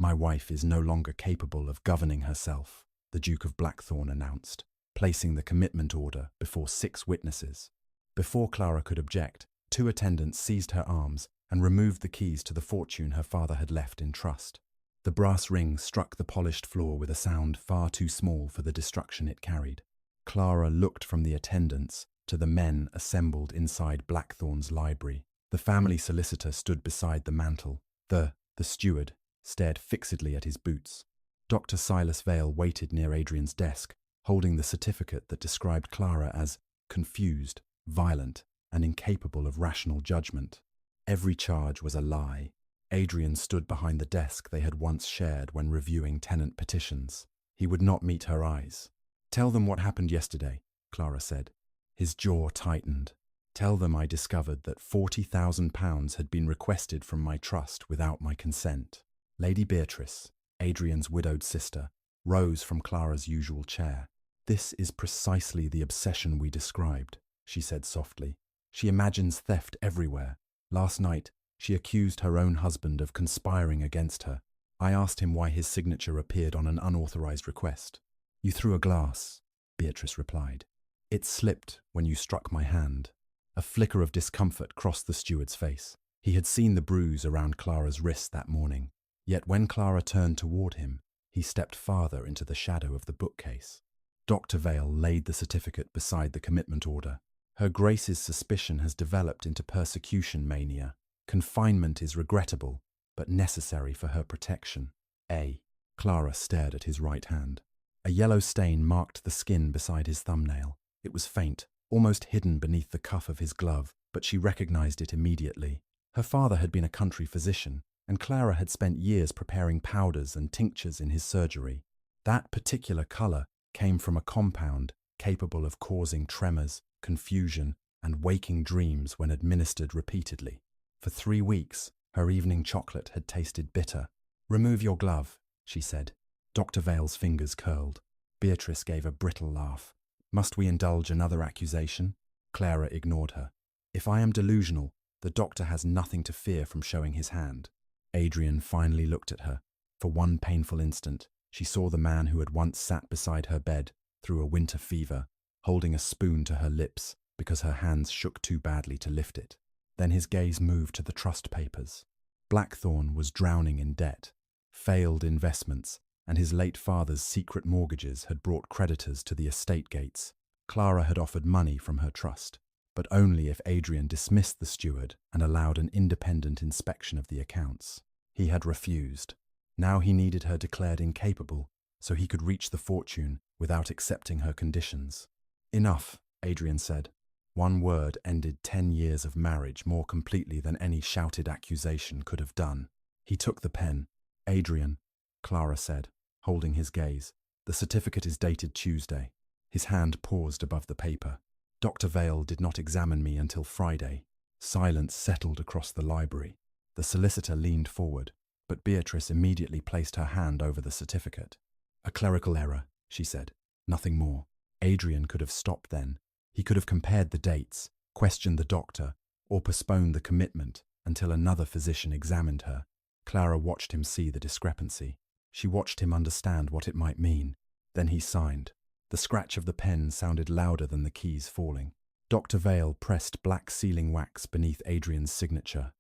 My wife is no longer capable of governing herself, the Duke of Blackthorne announced, placing the commitment order before 6 witnesses. Before Clara could object, 2 attendants seized her arms and removed the keys to the fortune her father had left in trust. The brass ring struck the polished floor with a sound far too small for the destruction it carried. Clara looked from the attendants to the men assembled inside Blackthorne's library. The family solicitor stood beside the mantel. The steward stared fixedly at his boots. Dr. Silas Vale waited near Adrian's desk, holding the certificate that described Clara as confused, violent, and incapable of rational judgment. Every charge was a lie. Adrian stood behind the desk they had once shared when reviewing tenant petitions. He would not meet her eyes. "Tell them what happened yesterday," Clara said. His jaw tightened. "Tell them I discovered that £40,000 had been requested from my trust without my consent." Lady Beatrice, Adrian's widowed sister, rose from Clara's usual chair. "This is precisely the obsession we described," she said softly. "She imagines theft everywhere. Last night, she accused her own husband of conspiring against her. I asked him why his signature appeared on an unauthorized request. 'You threw a glass,' Beatrice replied. 'It slipped when you struck my hand.'" A flicker of discomfort crossed the steward's face. He had seen the bruise around Clara's wrist that morning. Yet when Clara turned toward him, he stepped farther into the shadow of the bookcase. Dr. Vale laid the certificate beside the commitment order. "Her Grace's suspicion has developed into persecution mania. Confinement is regrettable, but necessary for her protection. A." Clara stared at his right hand. A yellow stain marked the skin beside his thumbnail. It was faint, almost hidden beneath the cuff of his glove, but she recognized it immediately. Her father had been a country physician, and Clara had spent years preparing powders and tinctures in his surgery. That particular color came from a compound capable of causing tremors, confusion, and waking dreams when administered repeatedly. For 3 weeks, her evening chocolate had tasted bitter. "Remove your glove," she said. Dr. Vale's fingers curled. Beatrice gave a brittle laugh. "Must we indulge another accusation?" Clara ignored her. "If I am delusional, the doctor has nothing to fear from showing his hand." Adrian finally looked at her. For one painful instant, she saw the man who had once sat beside her bed through a winter fever, holding a spoon to her lips because her hands shook too badly to lift it. Then his gaze moved to the trust papers. Blackthorne was drowning in debt. Failed investments and his late father's secret mortgages had brought creditors to the estate gates. Clara had offered money from her trust, but only if Adrian dismissed the steward and allowed an independent inspection of the accounts. He had refused. Now he needed her declared incapable so he could reach the fortune without accepting her conditions. "Enough," Adrian said. One word ended 10 years of marriage more completely than any shouted accusation could have done. He took the pen. "Adrian," Clara said, holding his gaze. "The certificate is dated Tuesday." His hand paused above the paper. "Dr. Vale did not examine me until Friday." Silence settled across the library. The solicitor leaned forward, but Beatrice immediately placed her hand over the certificate. "A clerical error," she said. "Nothing more." Adrian could have stopped then. He could have compared the dates, questioned the doctor, or postponed the commitment until another physician examined her. Clara watched him see the discrepancy. She watched him understand what it might mean. Then he signed. The scratch of the pen sounded louder than the keys falling. Dr. Vale pressed black sealing wax beneath Adrian's signature.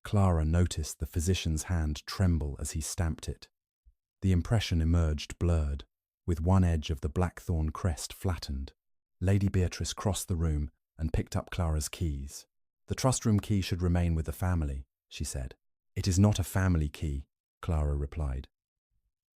Clara noticed the physician's hand tremble as he stamped it. The impression emerged blurred, with one edge of the Blackthorne crest flattened. Lady Beatrice crossed the room and picked up Clara's keys. "The trust room key should remain with the family," she said. "It is not a family key," Clara replied.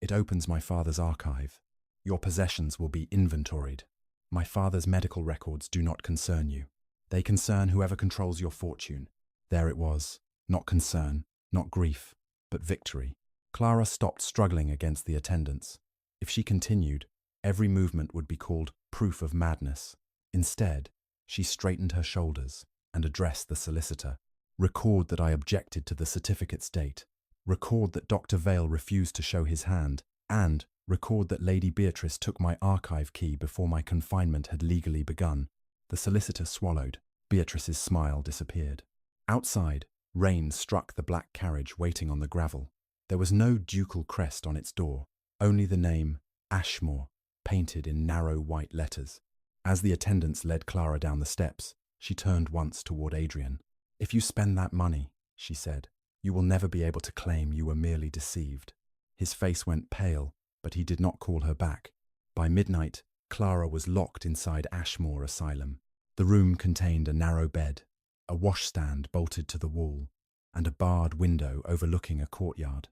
"It opens my father's archive. Your possessions will be inventoried. My father's medical records do not concern you. They concern whoever controls your fortune." There it was. Not concern, not grief, but victory. Clara stopped struggling against the attendants. If she continued, every movement would be called proof of madness. Instead, she straightened her shoulders and addressed the solicitor. "Record that I objected to the certificate's date. Record that Dr. Vale refused to show his hand, and record that Lady Beatrice took my archive key before my confinement had legally begun." The solicitor swallowed. Beatrice's smile disappeared. Outside, rain struck the black carriage waiting on the gravel. There was no ducal crest on its door, only the name Ashmoor, painted in narrow white letters. As the attendants led Clara down the steps, she turned once toward Adrian. "If you spend that money," she said, "you will never be able to claim you were merely deceived." His face went pale, but he did not call her back. By midnight, Clara was locked inside Ashmoor Asylum. The room contained a narrow bed, a washstand bolted to the wall, and a barred window overlooking a courtyard.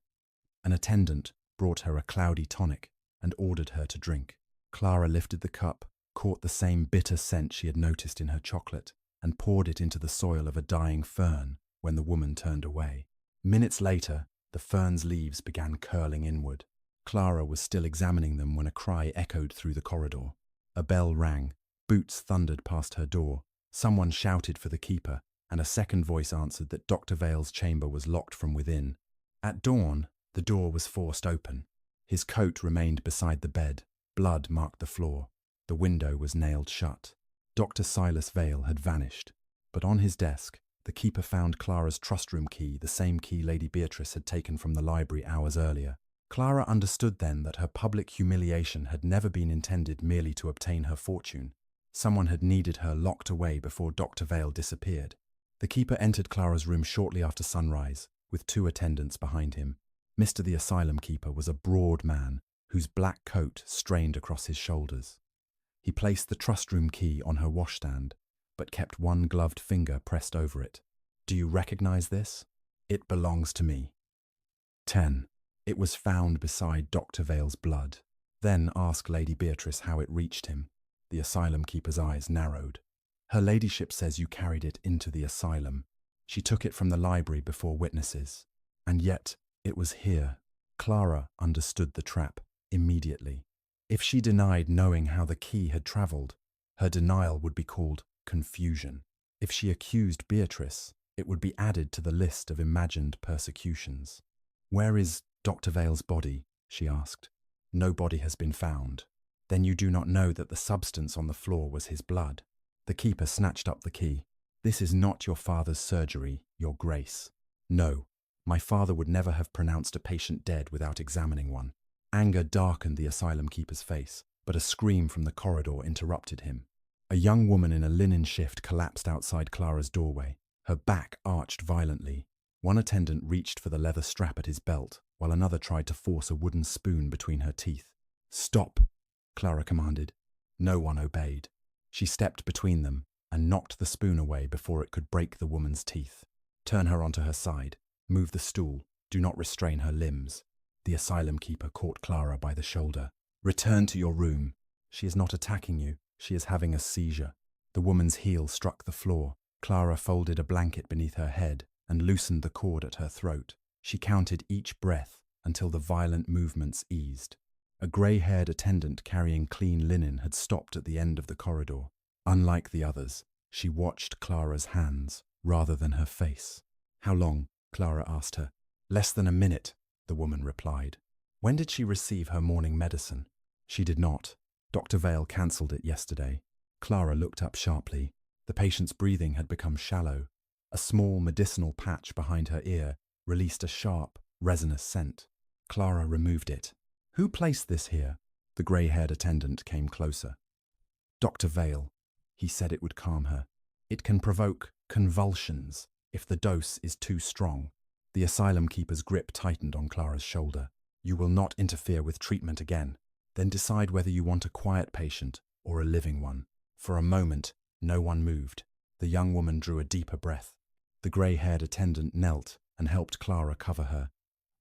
An attendant brought her a cloudy tonic and ordered her to drink. Clara lifted the cup, caught the same bitter scent she had noticed in her chocolate, and poured it into the soil of a dying fern when the woman turned away. Minutes later, the fern's leaves began curling inward. Clara was still examining them when a cry echoed through the corridor. A bell rang, boots thundered past her door, someone shouted for the keeper, and a second voice answered that Dr. Vale's chamber was locked from within. At dawn, the door was forced open. His coat remained beside the bed. Blood marked the floor. The window was nailed shut. Dr. Silas Vale had vanished, but on his desk, the keeper found Clara's trust room key, the same key Lady Beatrice had taken from the library hours earlier. Clara understood then that her public humiliation had never been intended merely to obtain her fortune. Someone had needed her locked away before Dr. Vale disappeared. The keeper entered Clara's room shortly after sunrise, with 2 attendants behind him. Mr. the asylum keeper was a broad man, whose black coat strained across his shoulders. He placed the trust room key on her washstand, but kept one gloved finger pressed over it. "Do you recognize this? It belongs to me." 10. It was found beside Dr. Vale's blood. Then ask Lady Beatrice how it reached him. The asylum keeper's eyes narrowed. "Her ladyship says you carried it into the asylum. She took it from the library before witnesses. And yet, it was here." Clara understood the trap immediately. If she denied knowing how the key had travelled, her denial would be called confusion. If she accused Beatrice, it would be added to the list of imagined persecutions. "Where is Dr. Vale's body?" she asked. "No body has been found." "Then you do not know that the substance on the floor was his blood." The keeper snatched up the key. "This is not your father's surgery, your grace." "No, my father would never have pronounced a patient dead without examining one." Anger darkened the asylum keeper's face, but a scream from the corridor interrupted him. A young woman in a linen shift collapsed outside Clara's doorway. Her back arched violently. One attendant reached for the leather strap at his belt, while another tried to force a wooden spoon between her teeth. "Stop," Clara commanded. No one obeyed. She stepped between them and knocked the spoon away before it could break the woman's teeth. "Turn her onto her side. Move the stool. Do not restrain her limbs." The asylum keeper caught Clara by the shoulder. "Return to your room. She is not attacking you. She is having a seizure." The woman's heel struck the floor. Clara folded a blanket beneath her head and loosened the cord at her throat. She counted each breath until the violent movements eased. A grey-haired attendant carrying clean linen had stopped at the end of the corridor. Unlike the others, she watched Clara's hands rather than her face. "How long?" Clara asked her. "Less than a minute," the woman replied. "When did she receive her morning medicine?" "She did not. Dr. Vale cancelled it yesterday." Clara looked up sharply. The patient's breathing had become shallow. A small medicinal patch behind her ear released a sharp, resinous scent. Clara removed it. "Who placed this here?" The grey-haired attendant came closer. "Dr. Vale. He said it would calm her. It can provoke convulsions if the dose is too strong." The asylum keeper's grip tightened on Clara's shoulder. "You will not interfere with treatment again. Then decide whether you want a quiet patient or a living one." For a moment, no one moved. The young woman drew a deeper breath. The grey-haired attendant knelt and helped Clara cover her.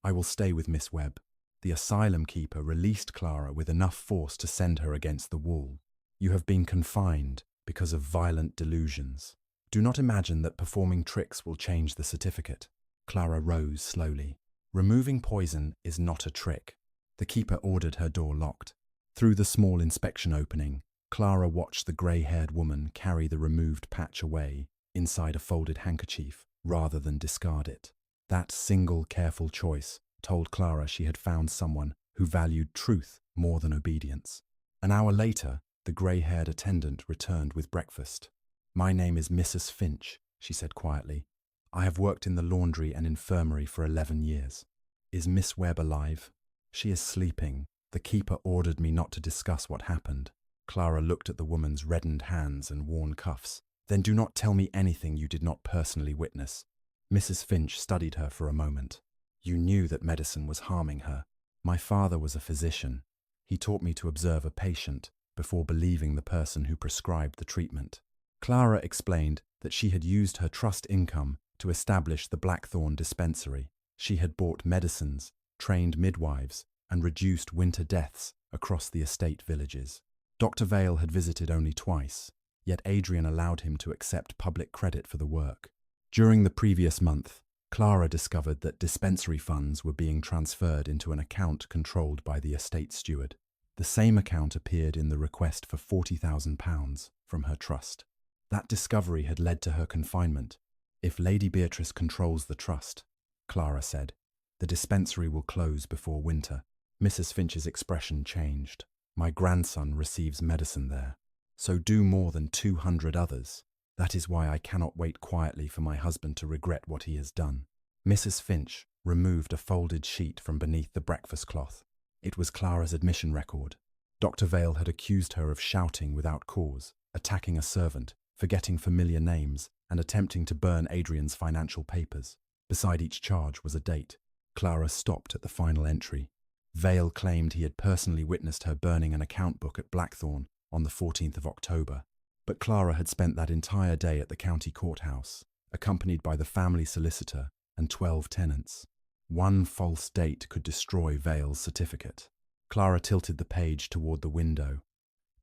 "I will stay with Miss Webb." The asylum keeper released Clara with enough force to send her against the wall. "You have been confined because of violent delusions. Do not imagine that performing tricks will change the certificate." Clara rose slowly. "Removing poison is not a trick." The keeper ordered her door locked. Through the small inspection opening, Clara watched the grey-haired woman carry the removed patch away inside a folded handkerchief rather than discard it. That single careful choice told Clara she had found someone who valued truth more than obedience. An hour later, the grey-haired attendant returned with breakfast. "My name is Mrs. Finch," she said quietly. "I have worked in the laundry and infirmary for 11 years. Is Miss Webb alive? She is sleeping. The keeper ordered me not to discuss what happened. Clara looked at the woman's reddened hands and worn cuffs. Then do not tell me anything you did not personally witness. Mrs. Finch studied her for a moment. You knew that medicine was harming her. My father was a physician. He taught me to observe a patient before believing the person who prescribed the treatment. Clara explained that she had used her trust income to establish the Blackthorne dispensary. She had bought medicines, trained midwives, and reduced winter deaths across the estate villages. Dr. Vale had visited only twice, yet Adrian allowed him to accept public credit for the work. During the previous month, Clara discovered that dispensary funds were being transferred into an account controlled by the estate steward. The same account appeared in the request for £40,000 from her trust. That discovery had led to her confinement. If Lady Beatrice controls the trust, Clara said, the dispensary will close before winter. Mrs. Finch's expression changed. My grandson receives medicine there. So do more than 200 others. That is why I cannot wait quietly for my husband to regret what he has done. Mrs. Finch removed a folded sheet from beneath the breakfast cloth. It was Clara's admission record. Dr. Vale had accused her of shouting without cause, attacking a servant, forgetting familiar names, and attempting to burn Adrian's financial papers. Beside each charge was a date. Clara stopped at the final entry. Vale claimed he had personally witnessed her burning an account book at Blackthorne on the 14th of October. But Clara had spent that entire day at the county courthouse, accompanied by the family solicitor and 12 tenants. One false date could destroy Vale's certificate. Clara tilted the page toward the window.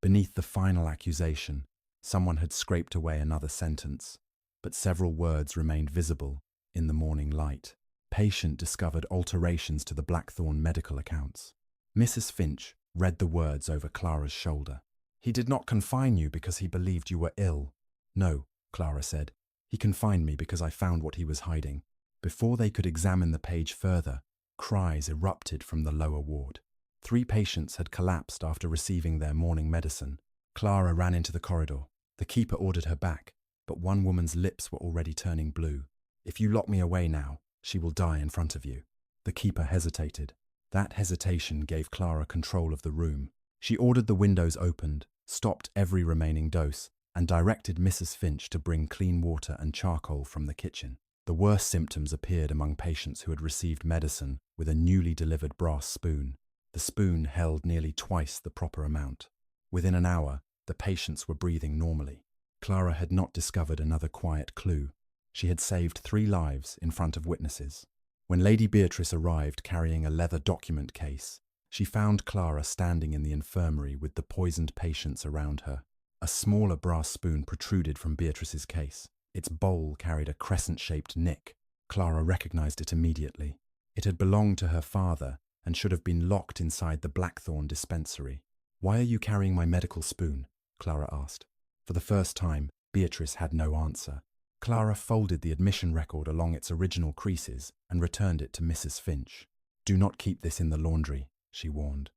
Beneath the final accusation, someone had scraped away another sentence, but several words remained visible in the morning light. Patient discovered alterations to the Blackthorne medical accounts. Mrs. Finch read the words over Clara's shoulder. He did not confine you because he believed you were ill. No, Clara said. He confined me because I found what he was hiding. Before they could examine the page further, cries erupted from the lower ward. 3 patients had collapsed after receiving their morning medicine. Clara ran into the corridor. The keeper ordered her back, but one woman's lips were already turning blue. If you lock me away now, she will die in front of you. The keeper hesitated. That hesitation gave Clara control of the room. She ordered the windows opened, stopped every remaining dose, and directed Mrs. Finch to bring clean water and charcoal from the kitchen. The worst symptoms appeared among patients who had received medicine with a newly delivered brass spoon. The spoon held nearly twice the proper amount. Within an hour, the patients were breathing normally. Clara had not discovered another quiet clue. She had saved 3 lives in front of witnesses. When Lady Beatrice arrived carrying a leather document case, she found Clara standing in the infirmary with the poisoned patients around her. A smaller brass spoon protruded from Beatrice's case. Its bowl carried a crescent-shaped nick. Clara recognized it immediately. It had belonged to her father and should have been locked inside the Blackthorne dispensary. "Why are you carrying my medical spoon?" Clara asked. For the first time, Beatrice had no answer. Clara folded the admission record along its original creases and returned it to Mrs. Finch. "Do not keep this in the laundry," she warned.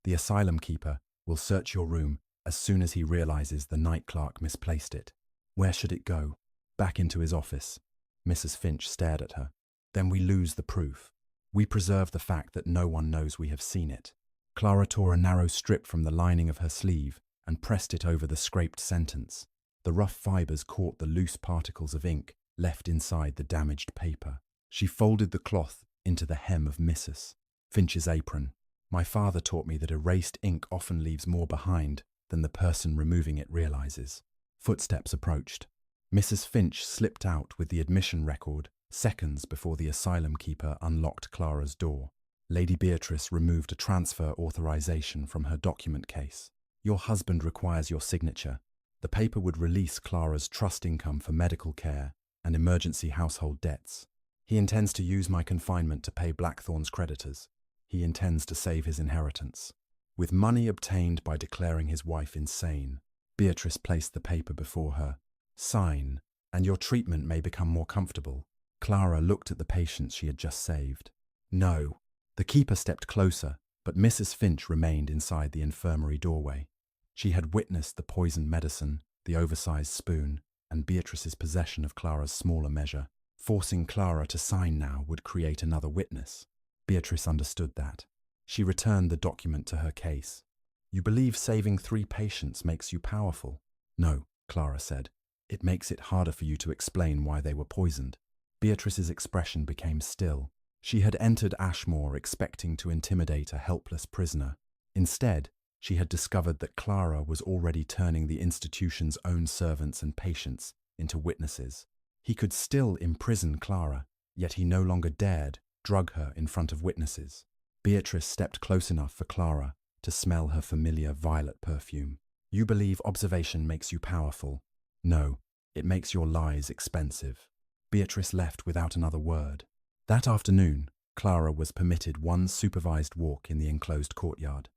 "The asylum keeper will search your room as soon as he realizes the night clerk misplaced it." "Where should it go?" "Back into his office." Mrs. Finch stared at her. "Then we lose the proof. We preserve the fact that no one knows we have seen it." Clara tore a narrow strip from the lining of her sleeve and pressed it over the scraped sentence. The rough fibers caught the loose particles of ink left inside the damaged paper. She folded the cloth into the hem of Mrs. Finch's apron. "My father taught me that erased ink often leaves more behind than the person removing it realizes." Footsteps approached. Mrs. Finch slipped out with the admission record seconds before the asylum keeper unlocked Clara's door. Lady Beatrice removed a transfer authorization from her document case. "Your husband requires your signature." The paper would release Clara's trust income for medical care and emergency household debts. "He intends to use my confinement to pay Blackthorne's creditors. He intends to save his inheritance." With money obtained by declaring his wife insane, Beatrice placed the paper before her. "Sign, and your treatment may become more comfortable." Clara looked at the patients she had just saved. "No." The keeper stepped closer, but Mrs. Finch remained inside the infirmary doorway. She had witnessed the poisoned medicine, the oversized spoon, and Beatrice's possession of Clara's smaller measure. Forcing Clara to sign now would create another witness. Beatrice understood that. She returned the document to her case. You believe saving 3 patients makes you powerful? No, Clara said. It makes it harder for you to explain why they were poisoned. Beatrice's expression became still. She had entered Ashmoor expecting to intimidate a helpless prisoner. Instead, she had discovered that Clara was already turning the institution's own servants and patients into witnesses. He could still imprison Clara, yet he no longer dared drug her in front of witnesses. Beatrice stepped close enough for Clara to smell her familiar violet perfume. You believe observation makes you powerful? No, it makes your lies expensive. Beatrice left without another word. That afternoon, Clara was permitted one supervised walk in the enclosed courtyard.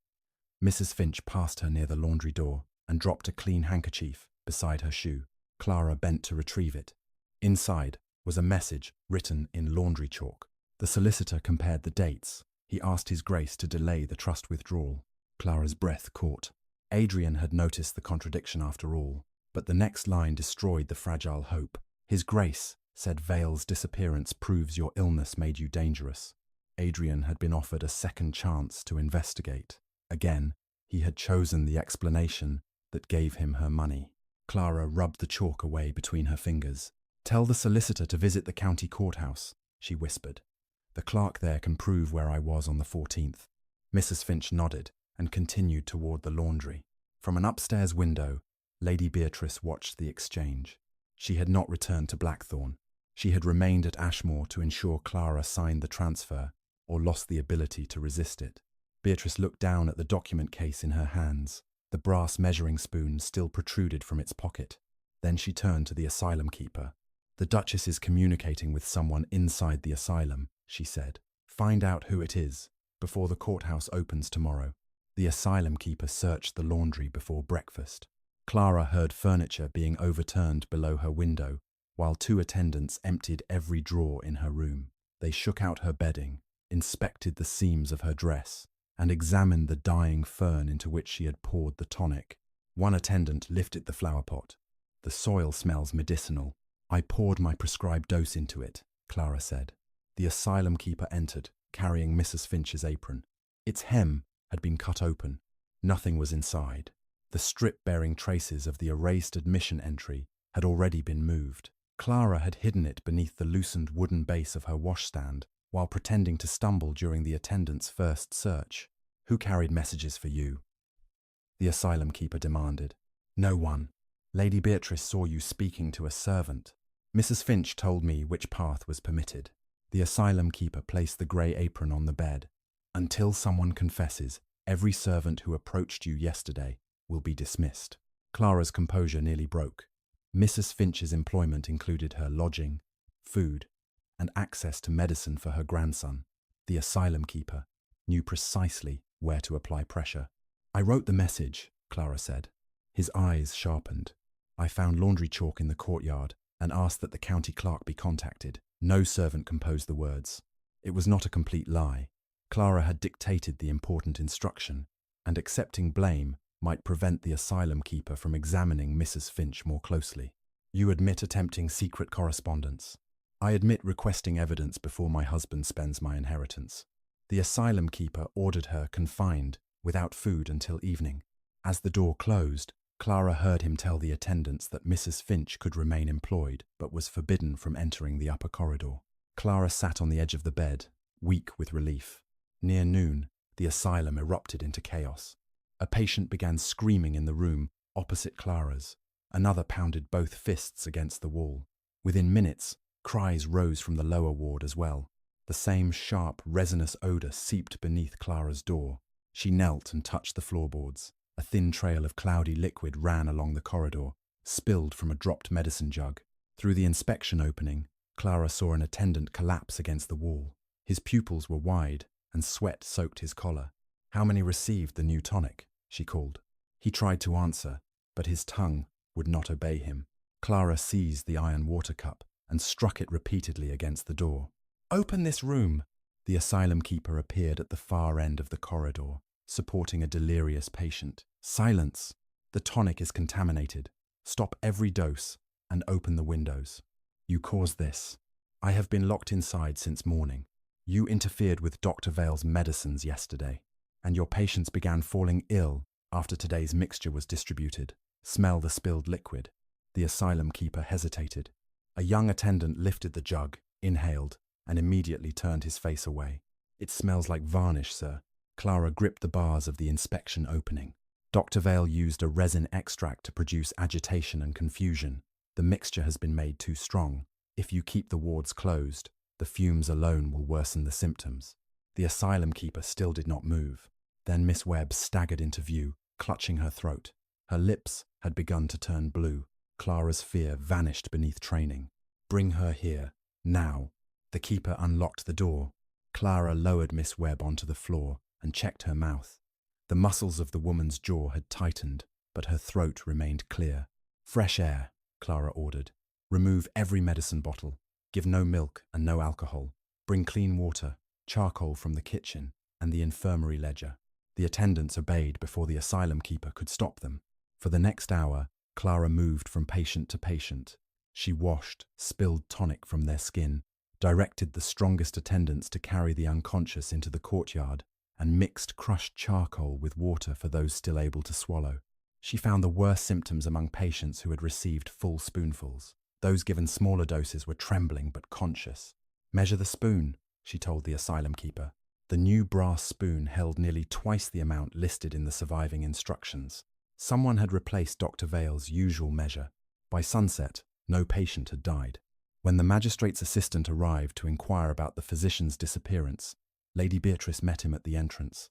Mrs. Finch passed her near the laundry door and dropped a clean handkerchief beside her shoe. Clara bent to retrieve it. Inside was a message written in laundry chalk. The solicitor compared the dates. He asked His Grace to delay the trust withdrawal. Clara's breath caught. Adrian had noticed the contradiction after all, but the next line destroyed the fragile hope. His Grace said Vale's disappearance proves your illness made you dangerous. Adrian had been offered a second chance to investigate. Again, he had chosen the explanation that gave him her money. Clara rubbed the chalk away between her fingers. Tell the solicitor to visit the county courthouse, she whispered. The clerk there can prove where I was on the 14th. Mrs. Finch nodded and continued toward the laundry. From an upstairs window, Lady Beatrice watched the exchange. She had not returned to Blackthorne. She had remained at Ashmoor to ensure Clara signed the transfer or lost the ability to resist it. Beatrice looked down at the document case in her hands. The brass measuring spoon still protruded from its pocket. Then she turned to the asylum keeper. The Duchess is communicating with someone inside the asylum, she said. Find out who it is before the courthouse opens tomorrow. The asylum keeper searched the laundry before breakfast. Clara heard furniture being overturned below her window, while 2 attendants emptied every drawer in her room. They shook out her bedding, inspected the seams of her dress, and examined the dying fern into which she had poured the tonic. One attendant lifted the flower pot. The soil smells medicinal. I poured my prescribed dose into it, Clara said. The asylum keeper entered, carrying Mrs. Finch's apron. Its hem had been cut open. Nothing was inside. The strip bearing traces of the erased admission entry had already been moved. Clara had hidden it beneath the loosened wooden base of her washstand while pretending to stumble during the attendant's first search. Who carried messages for you? The asylum keeper demanded. No one. Lady Beatrice saw you speaking to a servant. Mrs. Finch told me which path was permitted. The asylum keeper placed the grey apron on the bed. Until someone confesses, every servant who approached you yesterday will be dismissed. Clara's composure nearly broke. Mrs. Finch's employment included her lodging, food, and access to medicine for her grandson. The asylum keeper knew precisely where to apply pressure. I wrote the message, Clara said. His eyes sharpened. I found laundry chalk in the courtyard and asked that the county clerk be contacted. No servant composed the words. It was not a complete lie. Clara had dictated the important instruction, and accepting blame might prevent the asylum keeper from examining Mrs. Finch more closely. You admit attempting secret correspondence. I admit requesting evidence before my husband spends my inheritance. The asylum keeper ordered her confined, without food until evening. As the door closed, Clara heard him tell the attendants that Mrs. Finch could remain employed, but was forbidden from entering the upper corridor. Clara sat on the edge of the bed, weak with relief. Near noon, the asylum erupted into chaos. A patient began screaming in the room opposite Clara's. Another pounded both fists against the wall. Within minutes, cries rose from the lower ward as well. The same sharp, resinous odour seeped beneath Clara's door. She knelt and touched the floorboards. A thin trail of cloudy liquid ran along the corridor, spilled from a dropped medicine jug. Through the inspection opening, Clara saw an attendant collapse against the wall. His pupils were wide, and sweat soaked his collar. How many received the new tonic? She called. He tried to answer, but his tongue would not obey him. Clara seized the iron water cup and struck it repeatedly against the door. Open this room! The asylum keeper appeared at the far end of the corridor, supporting a delirious patient. Silence! The tonic is contaminated. Stop every dose and open the windows. You caused this. I have been locked inside since morning. You interfered with Dr. Vale's medicines yesterday, and your patients began falling ill after today's mixture was distributed. Smell the spilled liquid. The asylum keeper hesitated. A young attendant lifted the jug, inhaled, and immediately turned his face away. It smells like varnish, sir. Clara gripped the bars of the inspection opening. Dr. Vale used a resin extract to produce agitation and confusion. The mixture has been made too strong. If you keep the wards closed, the fumes alone will worsen the symptoms. The asylum keeper still did not move. Then Miss Webb staggered into view, clutching her throat. Her lips had begun to turn blue. Clara's fear vanished beneath training. Bring her here, now. The keeper unlocked the door. Clara lowered Miss Webb onto the floor and checked her mouth. The muscles of the woman's jaw had tightened, but her throat remained clear. Fresh air, Clara ordered. Remove every medicine bottle. Give no milk and no alcohol. Bring clean water, charcoal from the kitchen, and the infirmary ledger. The attendants obeyed before the asylum keeper could stop them. For the next hour, Clara moved from patient to patient. She washed spilled tonic from their skin, directed the strongest attendants to carry the unconscious into the courtyard, and mixed crushed charcoal with water for those still able to swallow. She found the worst symptoms among patients who had received full spoonfuls. Those given smaller doses were trembling but conscious. Measure the spoon, she told the asylum keeper. The new brass spoon held nearly twice the amount listed in the surviving instructions. Someone had replaced Dr. Vale's usual measure. By sunset, no patient had died. When the magistrate's assistant arrived to inquire about the physician's disappearance, Lady Beatrice met him at the entrance.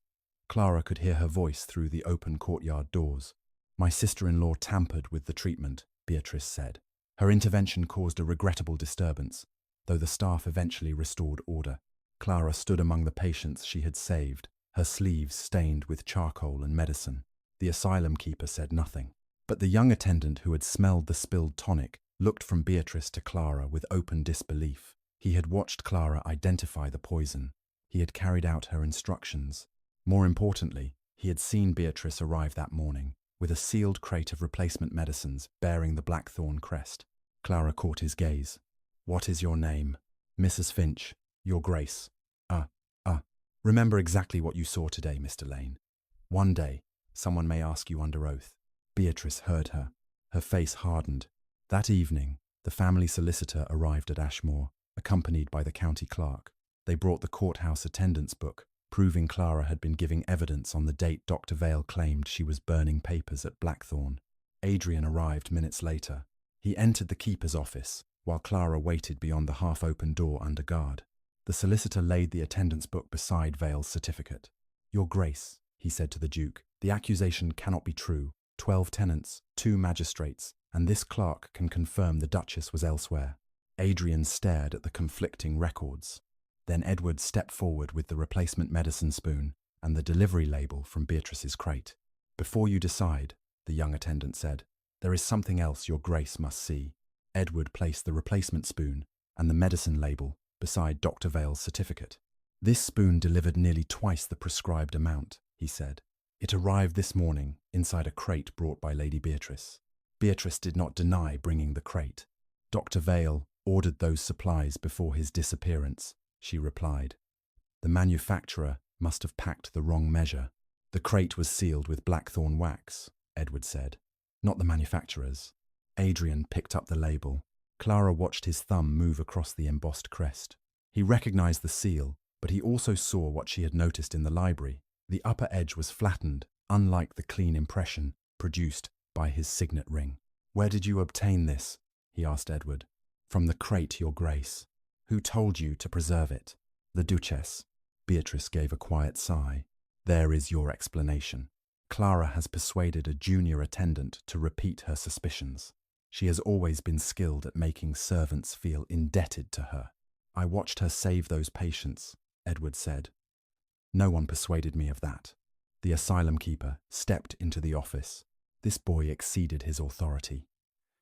Clara could hear her voice through the open courtyard doors. My sister-in-law tampered with the treatment, Beatrice said. Her intervention caused a regrettable disturbance, though the staff eventually restored order. Clara stood among the patients she had saved, her sleeves stained with charcoal and medicine. The asylum keeper said nothing. But the young attendant who had smelled the spilled tonic looked from Beatrice to Clara with open disbelief. He had watched Clara identify the poison. He had carried out her instructions. More importantly, he had seen Beatrice arrive that morning, with a sealed crate of replacement medicines bearing the Blackthorne crest. Clara caught his gaze. What is your name? Mrs. Finch, Your Grace. Remember exactly what you saw today, Mr. Lane. One day, someone may ask you under oath. Beatrice heard her. Her face hardened. That evening, the family solicitor arrived at Ashmoor, accompanied by the county clerk. They brought the courthouse attendance book, proving Clara had been giving evidence on the date Dr. Vale claimed she was burning papers at Blackthorne. Adrian arrived minutes later. He entered the keeper's office, while Clara waited beyond the half-open door under guard. The solicitor laid the attendance book beside Vale's certificate. Your Grace, he said to the Duke, the accusation cannot be true. 12 tenants, 2 magistrates, and this clerk can confirm the Duchess was elsewhere. Adrian stared at the conflicting records. Then Edward stepped forward with the replacement medicine spoon and the delivery label from Beatrice's crate. Before you decide, the young attendant said, there is something else Your Grace must see. Edward placed the replacement spoon and the medicine label beside Dr. Vale's certificate. This spoon delivered nearly twice the prescribed amount, he said. It arrived this morning inside a crate brought by Lady Beatrice. Beatrice did not deny bringing the crate. Dr. Vale ordered those supplies before his disappearance, she replied. The manufacturer must have packed the wrong measure. The crate was sealed with Blackthorne wax, Edward said. Not the manufacturer's. Adrian picked up the label. Clara watched his thumb move across the embossed crest. He recognized the seal, but he also saw what she had noticed in the library. The upper edge was flattened, unlike the clean impression produced by his signet ring. Where did you obtain this? He asked Edward. From the crate, Your Grace. Who told you to preserve it? The Duchess. Beatrice gave a quiet sigh. There is your explanation. Clara has persuaded a junior attendant to repeat her suspicions. She has always been skilled at making servants feel indebted to her. I watched her save those patients, Edward said. No one persuaded me of that. The asylum keeper stepped into the office. This boy exceeded his authority.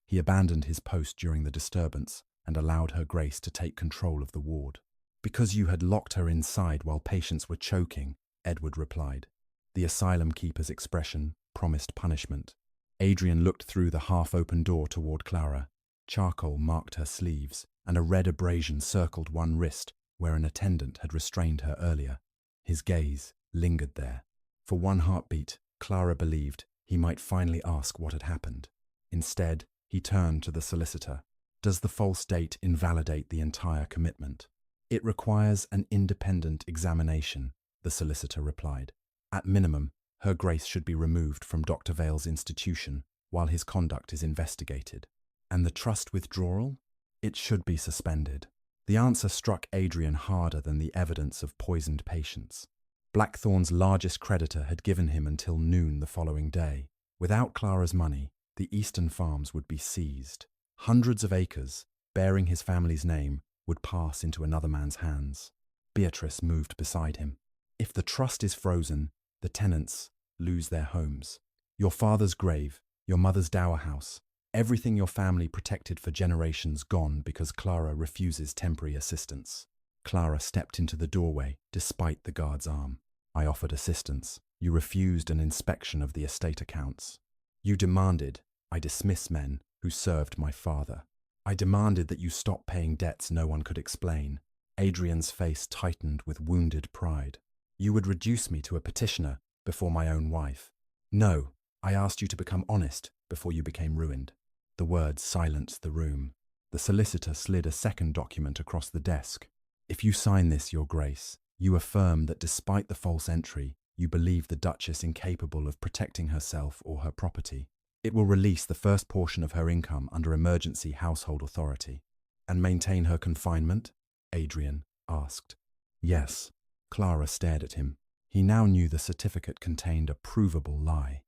He abandoned his post during the disturbance and allowed Her Grace to take control of the ward. Because you had locked her inside while patients were choking, Edward replied. The asylum keeper's expression promised punishment. Adrian looked through the half-open door toward Clara. Charcoal marked her sleeves, and a red abrasion circled one wrist where an attendant had restrained her earlier. His gaze lingered there. For one heartbeat, Clara believed he might finally ask what had happened. Instead, he turned to the solicitor. Does the false date invalidate the entire commitment? It requires an independent examination, the solicitor replied. At minimum, Her Grace should be removed from Dr. Vale's institution while his conduct is investigated. And the trust withdrawal? It should be suspended. The answer struck Adrian harder than the evidence of poisoned patients. Blackthorne's largest creditor had given him until noon the following day. Without Clara's money, the eastern farms would be seized. Hundreds of acres, bearing his family's name, would pass into another man's hands. Beatrice moved beside him. If the trust is frozen, the tenants lose their homes. Your father's grave, your mother's dower house, everything your family protected for generations gone because Clara refuses temporary assistance. Clara stepped into the doorway, despite the guard's arm. I offered assistance. You refused an inspection of the estate accounts. You demanded I dismiss men who served my father. I demanded that you stop paying debts no one could explain. Adrian's face tightened with wounded pride. You would reduce me to a petitioner before my own wife. No, I asked you to become honest before you became ruined. The words silenced the room. The solicitor slid a second document across the desk. If you sign this, Your Grace, you affirm that despite the false entry, you believe the Duchess incapable of protecting herself or her property. It will release the first portion of her income under emergency household authority. And maintain her confinement? Adrian asked. Yes. Clara stared at him. He now knew the certificate contained a provable lie.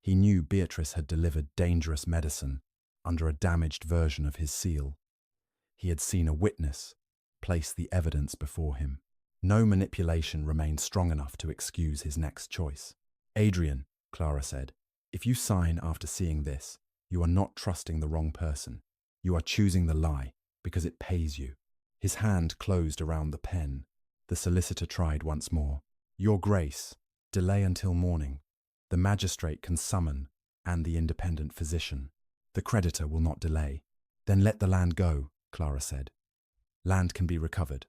He knew Beatrice had delivered dangerous medicine under a damaged version of his seal. He had seen a witness place the evidence before him. No manipulation remained strong enough to excuse his next choice. Adrian, Clara said, if you sign after seeing this, you are not trusting the wrong person. You are choosing the lie because it pays you. His hand closed around the pen. The solicitor tried once more. Your Grace, delay until morning. The magistrate can summon, and the independent physician. The creditor will not delay. Then let the land go, Clara said. Land can be recovered.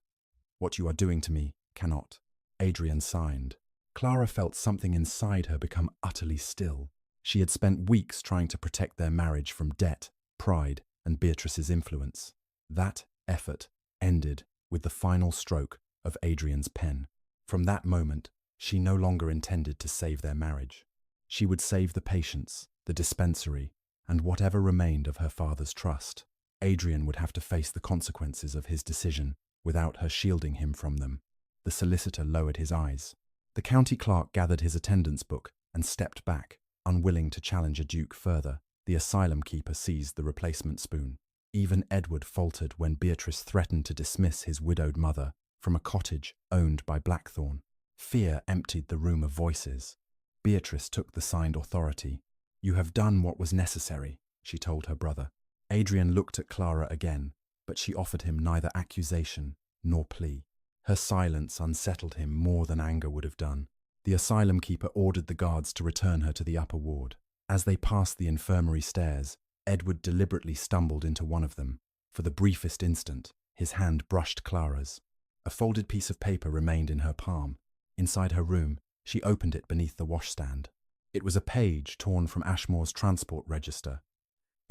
What you are doing to me cannot. Adrian signed. Clara felt something inside her become utterly still. She had spent weeks trying to protect their marriage from debt, pride, and Beatrice's influence. That effort ended with the final stroke of Adrian's pen. From that moment, she no longer intended to save their marriage. She would save the patients, the dispensary, and whatever remained of her father's trust. Adrian would have to face the consequences of his decision without her shielding him from them. The solicitor lowered his eyes. The county clerk gathered his attendance book and stepped back, unwilling to challenge a duke further. The asylum keeper seized the replacement spoon. Even Edward faltered when Beatrice threatened to dismiss his widowed mother from a cottage owned by Blackthorne. Fear emptied the room of voices. Beatrice took the signed authority. You have done what was necessary, she told her brother. Adrian looked at Clara again, but she offered him neither accusation nor plea. Her silence unsettled him more than anger would have done. The asylum keeper ordered the guards to return her to the upper ward. As they passed the infirmary stairs, Edward deliberately stumbled into one of them. For the briefest instant, his hand brushed Clara's. A folded piece of paper remained in her palm. Inside her room, she opened it beneath the washstand. It was a page torn from Ashmoor's transport register.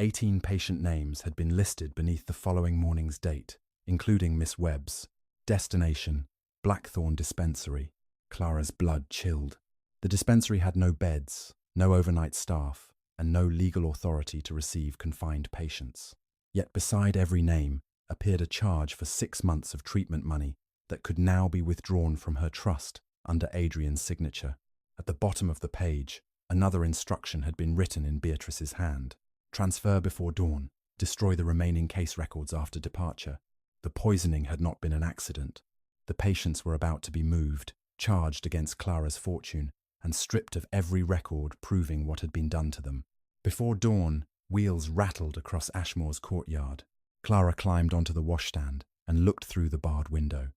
18 patient names had been listed beneath the following morning's date, including Miss Webb's. Destination, Blackthorne Dispensary. Clara's blood chilled. The dispensary had no beds, no overnight staff, and no legal authority to receive confined patients. Yet beside every name appeared a charge for 6 months of treatment money that could now be withdrawn from her trust under Adrian's signature. At the bottom of the page, another instruction had been written in Beatrice's hand. Transfer before dawn. Destroy the remaining case records after departure. The poisoning had not been an accident. The patients were about to be moved, charged against Clara's fortune, and stripped of every record proving what had been done to them. Before dawn, wheels rattled across Ashmoor's courtyard. Clara climbed onto the washstand and looked through the barred window.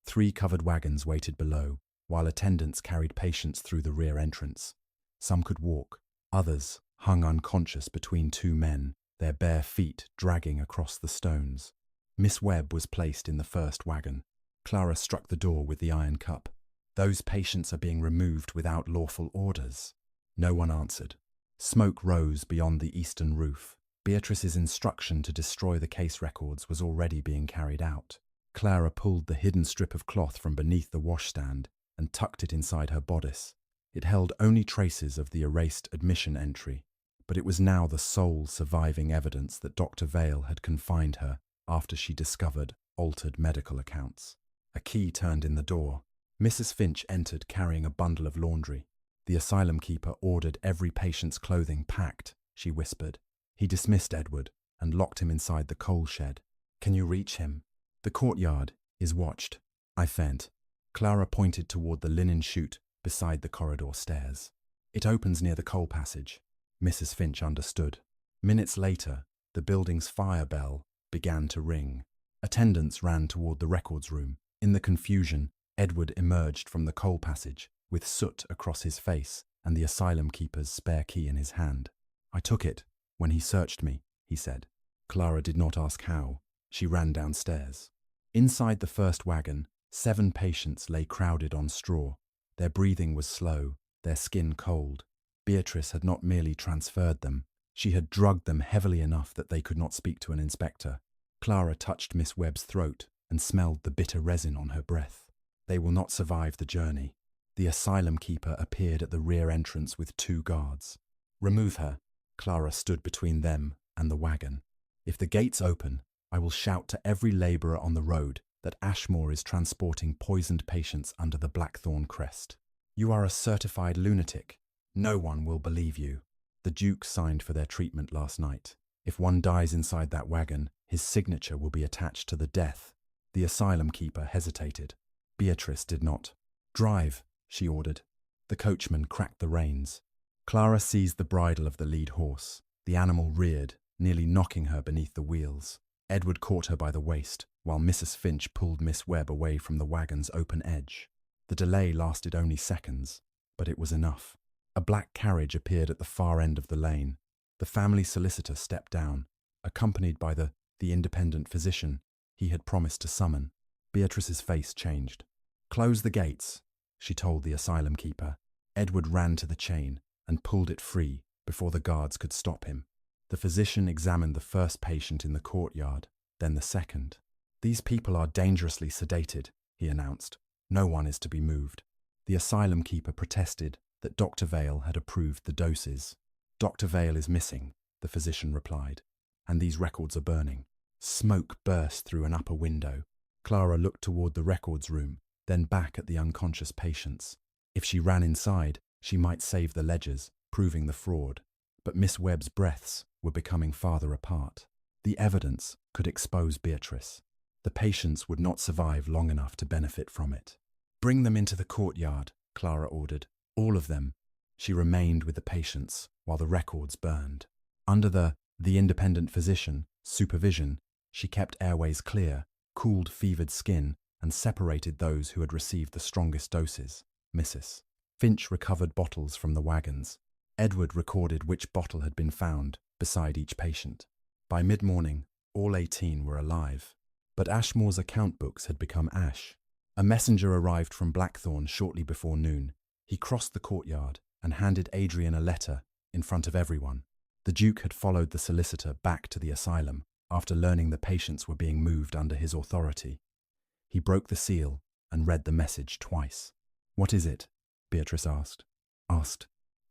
3 covered wagons waited below, while attendants carried patients through the rear entrance. Some could walk, others hung unconscious between 2 men, their bare feet dragging across the stones. Miss Webb was placed in the first wagon. Clara struck the door with the iron cup. "Those patients are being removed without lawful orders." No one answered. Smoke rose beyond the eastern roof. Beatrice's instruction to destroy the case records was already being carried out. Clara pulled the hidden strip of cloth from beneath the washstand and tucked it inside her bodice. It held only traces of the erased admission entry, but it was now the sole surviving evidence that Doctor Vale had confined her after she discovered altered medical accounts. A key turned in the door. Mrs. Finch entered carrying a bundle of laundry. "The asylum keeper ordered every patient's clothing packed," she whispered. "He dismissed Edward and locked him inside the coal shed. Can you reach him?" "The courtyard is watched." I fent. Clara pointed toward the linen chute beside the corridor stairs. "It opens near the coal passage." Mrs. Finch understood. Minutes later, the building's fire bell began to ring. Attendants ran toward the records room. In the confusion, Edward emerged from the coal passage with soot across his face and the asylum keeper's spare key in his hand. "I took it when he searched me," he said. Clara did not ask how. She ran downstairs. Inside the first wagon, 7 patients lay crowded on straw. Their breathing was slow, their skin cold. Beatrice had not merely transferred them, she had drugged them heavily enough that they could not speak to an inspector. Clara touched Miss Webb's throat and smelled the bitter resin on her breath. "They will not survive the journey." The asylum keeper appeared at the rear entrance with 2 guards. "Remove her." Clara stood between them and the wagon. "If the gates open, I will shout to every labourer on the road that Ashmoor is transporting poisoned patients under the Blackthorne crest. You are a certified lunatic. No one will believe you. The Duke signed for their treatment last night. If one dies inside that wagon, his signature will be attached to the death." The asylum keeper hesitated. Beatrice did not. "Drive," she ordered. The coachman cracked the reins. Clara seized the bridle of the lead horse. The animal reared, nearly knocking her beneath the wheels. Edward caught her by the waist, while Mrs. Finch pulled Miss Webb away from the wagon's open edge. The delay lasted only seconds, but it was enough. A black carriage appeared at the far end of the lane. The family solicitor stepped down, accompanied by the independent physician he had promised to summon. Beatrice's face changed. "Close the gates," she told the asylum keeper. Edward ran to the chain and pulled it free before the guards could stop him. The physician examined the first patient in the courtyard, then the second. "These people are dangerously sedated," he announced. "No one is to be moved." The asylum keeper protested that Doctor Vale had approved the doses. "Doctor Vale is missing," the physician replied, "and these records are burning." Smoke burst through an upper window. Clara looked toward the records room, then back at the unconscious patients. If she ran inside, she might save the ledgers, proving the fraud. But Miss Webb's breaths were becoming farther apart. The evidence could expose Beatrice. The patients would not survive long enough to benefit from it. "Bring them into the courtyard," Clara ordered. "All of them." She remained with the patients while the records burned. Under the independent physician supervision, she kept airways clear, cooled fevered skin, and separated those who had received the strongest doses. Mrs. Finch recovered bottles from the wagons. Edward recorded which bottle had been found beside each patient. By mid-morning, all 18 were alive. But Ashmoor's account books had become ash. A messenger arrived from Blackthorne shortly before noon. He crossed the courtyard and handed Adrian a letter in front of everyone. The Duke had followed the solicitor back to the asylum after learning the patients were being moved under his authority. He broke the seal and read the message twice. "What is it?" Beatrice asked.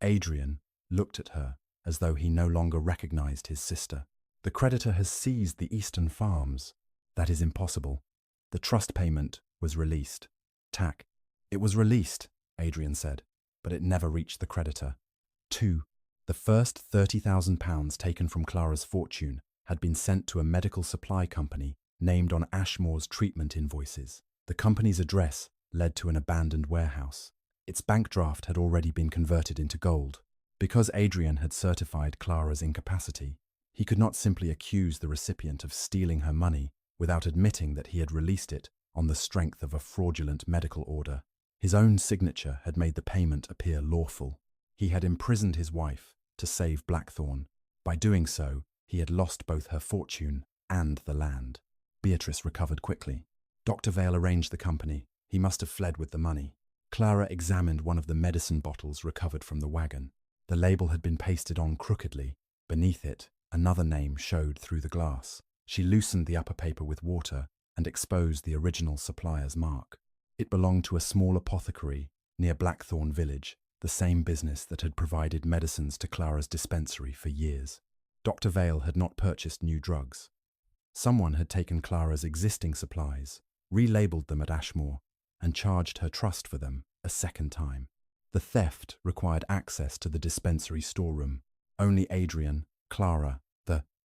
Adrian looked at her as though he no longer recognized his sister. "The creditor has seized the eastern farms." "That is impossible. The trust payment was released." "Tack." "It was released," Adrian said, "but it never reached the creditor." 2. The first £30,000 taken from Clara's fortune had been sent to a medical supply company named on Ashmoor's treatment invoices. The company's address led to an abandoned warehouse. Its bank draft had already been converted into gold. Because Adrian had certified Clara's incapacity, he could not simply accuse the recipient of stealing her money without admitting that he had released it on the strength of a fraudulent medical order. His own signature had made the payment appear lawful. He had imprisoned his wife to save Blackthorne. By doing so, he had lost both her fortune and the land. Beatrice recovered quickly. Dr. Vale arranged the company. He must have fled with the money. Clara examined one of the medicine bottles recovered from the wagon. The label had been pasted on crookedly. Beneath it, another name showed through the glass. She loosened the upper paper with water and exposed the original supplier's mark. It belonged to a small apothecary near Blackthorne village, the same business that had provided medicines to Clara's dispensary for years. Dr. Vale had not purchased new drugs. Someone had taken Clara's existing supplies, relabeled them at Ashmoor, and charged her trust for them a second time. The theft required access to the dispensary storeroom. Only Adrian, Clara,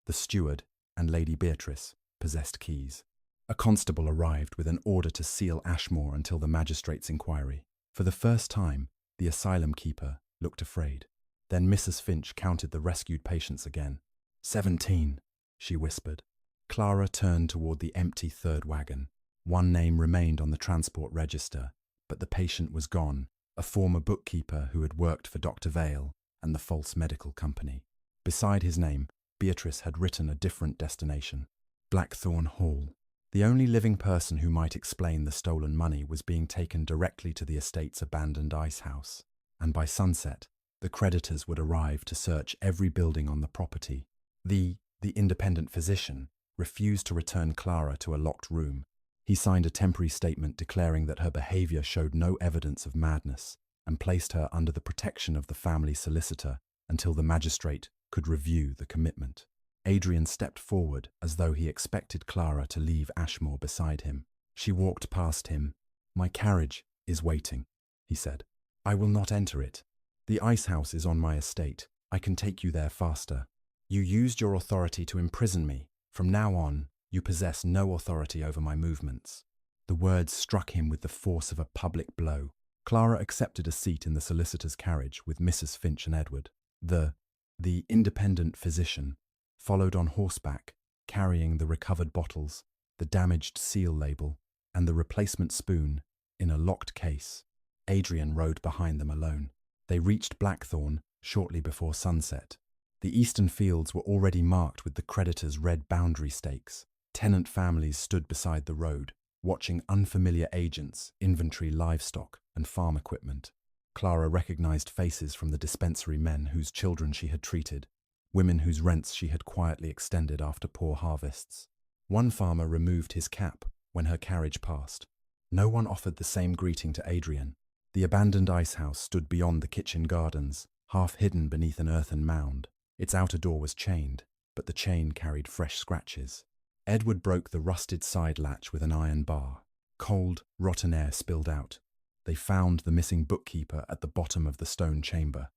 the steward, and Lady Beatrice possessed keys. A constable arrived with an order to seal Ashmoor until the magistrate's inquiry. For the first time, the asylum keeper looked afraid. Then Mrs. Finch counted the rescued patients again. 17, she whispered. Clara turned toward the empty third wagon. One name remained on the transport register, but the patient was gone, a former bookkeeper who had worked for Dr. Vale and the false medical company. Beside his name, Beatrice had written a different destination, Blackthorne Hall. The only living person who might explain the stolen money was being taken directly to the estate's abandoned ice house, and by sunset, the creditors would arrive to search every building on the property. The independent physician refused to return Clara to a locked room. He signed a temporary statement declaring that her behavior showed no evidence of madness and placed her under the protection of the family solicitor until the magistrate could review the commitment. Adrian stepped forward as though he expected Clara to leave Ashmoor beside him. She walked past him. "My carriage is waiting," he said. "I will not enter it. The ice house is on my estate. I can take you there faster. You used your authority to imprison me. From now on, you possess no authority over my movements." The words struck him with the force of a public blow. Clara accepted a seat in the solicitor's carriage with Mrs. Finch and Edward. The independent physician followed on horseback, carrying the recovered bottles, the damaged seal label, and the replacement spoon in a locked case. Adrian rode behind them alone. They reached Blackthorne shortly before sunset. The eastern fields were already marked with the creditors' red boundary stakes. Tenant families stood beside the road, watching unfamiliar agents inventory livestock and farm equipment. Clara recognized faces from the dispensary men whose children she had treated, women whose rents she had quietly extended after poor harvests. One farmer removed his cap when her carriage passed. No one offered the same greeting to Adrian. The abandoned ice house stood beyond the kitchen gardens, half hidden beneath an earthen mound. Its outer door was chained, but the chain carried fresh scratches. Edward broke the rusted side latch with an iron bar. Cold, rotten air spilled out. They found the missing bookkeeper at the bottom of the stone chamber.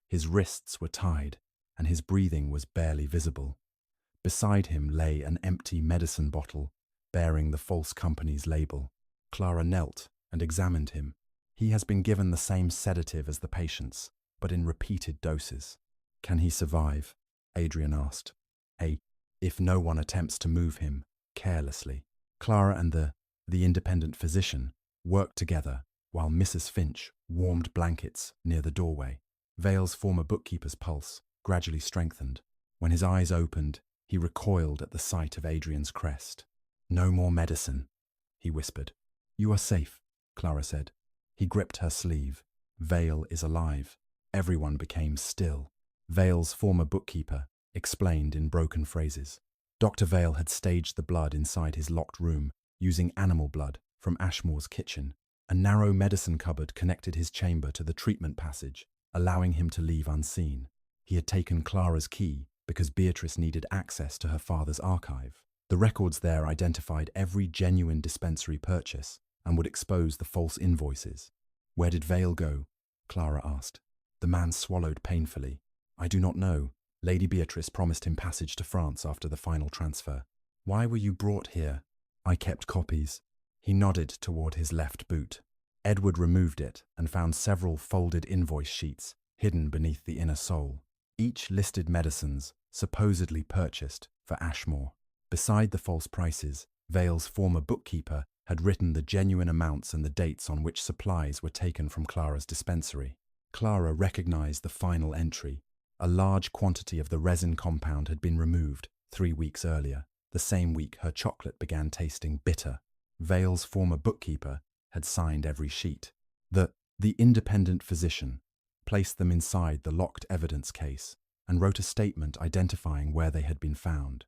His wrists were tied, and his breathing was barely visible. Beside him lay an empty medicine bottle, bearing the false company's label. Clara knelt and examined him. He has been given the same sedative as the patients, but in repeated doses. "Can he survive?" Adrian asked. If no one attempts to move him," carelessly. Clara and the independent physician worked together while Mrs. Finch warmed blankets near the doorway. Vale's former bookkeeper's pulse gradually strengthened. When his eyes opened, he recoiled at the sight of Adrian's crest. "No more medicine," he whispered. "You are safe," Clara said. He gripped her sleeve. "Vale is alive." Everyone became still. Vale's former bookkeeper explained in broken phrases. Dr. Vale had staged the blood inside his locked room, using animal blood from Ashmoor's kitchen. A narrow medicine cupboard connected his chamber to the treatment passage, allowing him to leave unseen. He had taken Clara's key because Beatrice needed access to her father's archive. The records there identified every genuine dispensary purchase and would expose the false invoices. "Where did Vale go?" Clara asked. The man swallowed painfully. "I do not know. Lady Beatrice promised him passage to France after the final transfer." "Why were you brought here?" "I kept copies." He nodded toward his left boot. Edward removed it and found several folded invoice sheets hidden beneath the inner sole. Each listed medicines supposedly purchased for Ashmoor. Beside the false prices, Vale's former bookkeeper had written the genuine amounts and the dates on which supplies were taken from Clara's dispensary. Clara recognized the final entry. A large quantity of the resin compound had been removed 3 weeks earlier, the same week her chocolate began tasting bitter. Vale's former bookkeeper had signed every sheet. The independent physician placed them inside the locked evidence case and wrote a statement identifying where they had been found.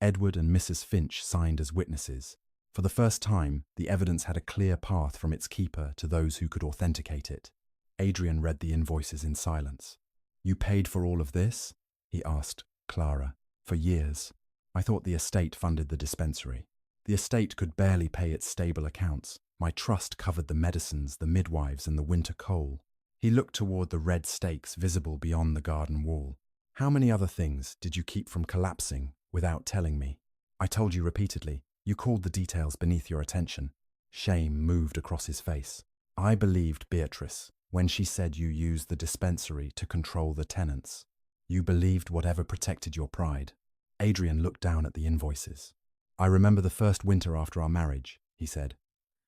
Edward and Mrs. Finch signed as witnesses. For the first time, the evidence had a clear path from its keeper to those who could authenticate it. Adrian read the invoices in silence. "You paid for all of this?" he asked Clara. "For years. I thought the estate funded the dispensary. The estate could barely pay its stable accounts. My trust covered the medicines, the midwives, and the winter coal." He looked toward the red stakes visible beyond the garden wall. "How many other things did you keep from collapsing without telling me?" "I told you repeatedly. You called the details beneath your attention." Shame moved across his face. "I believed Beatrice when she said you used the dispensary to control the tenants. You believed whatever protected your pride." Adrian looked down at the invoices. "I remember the first winter after our marriage," he said.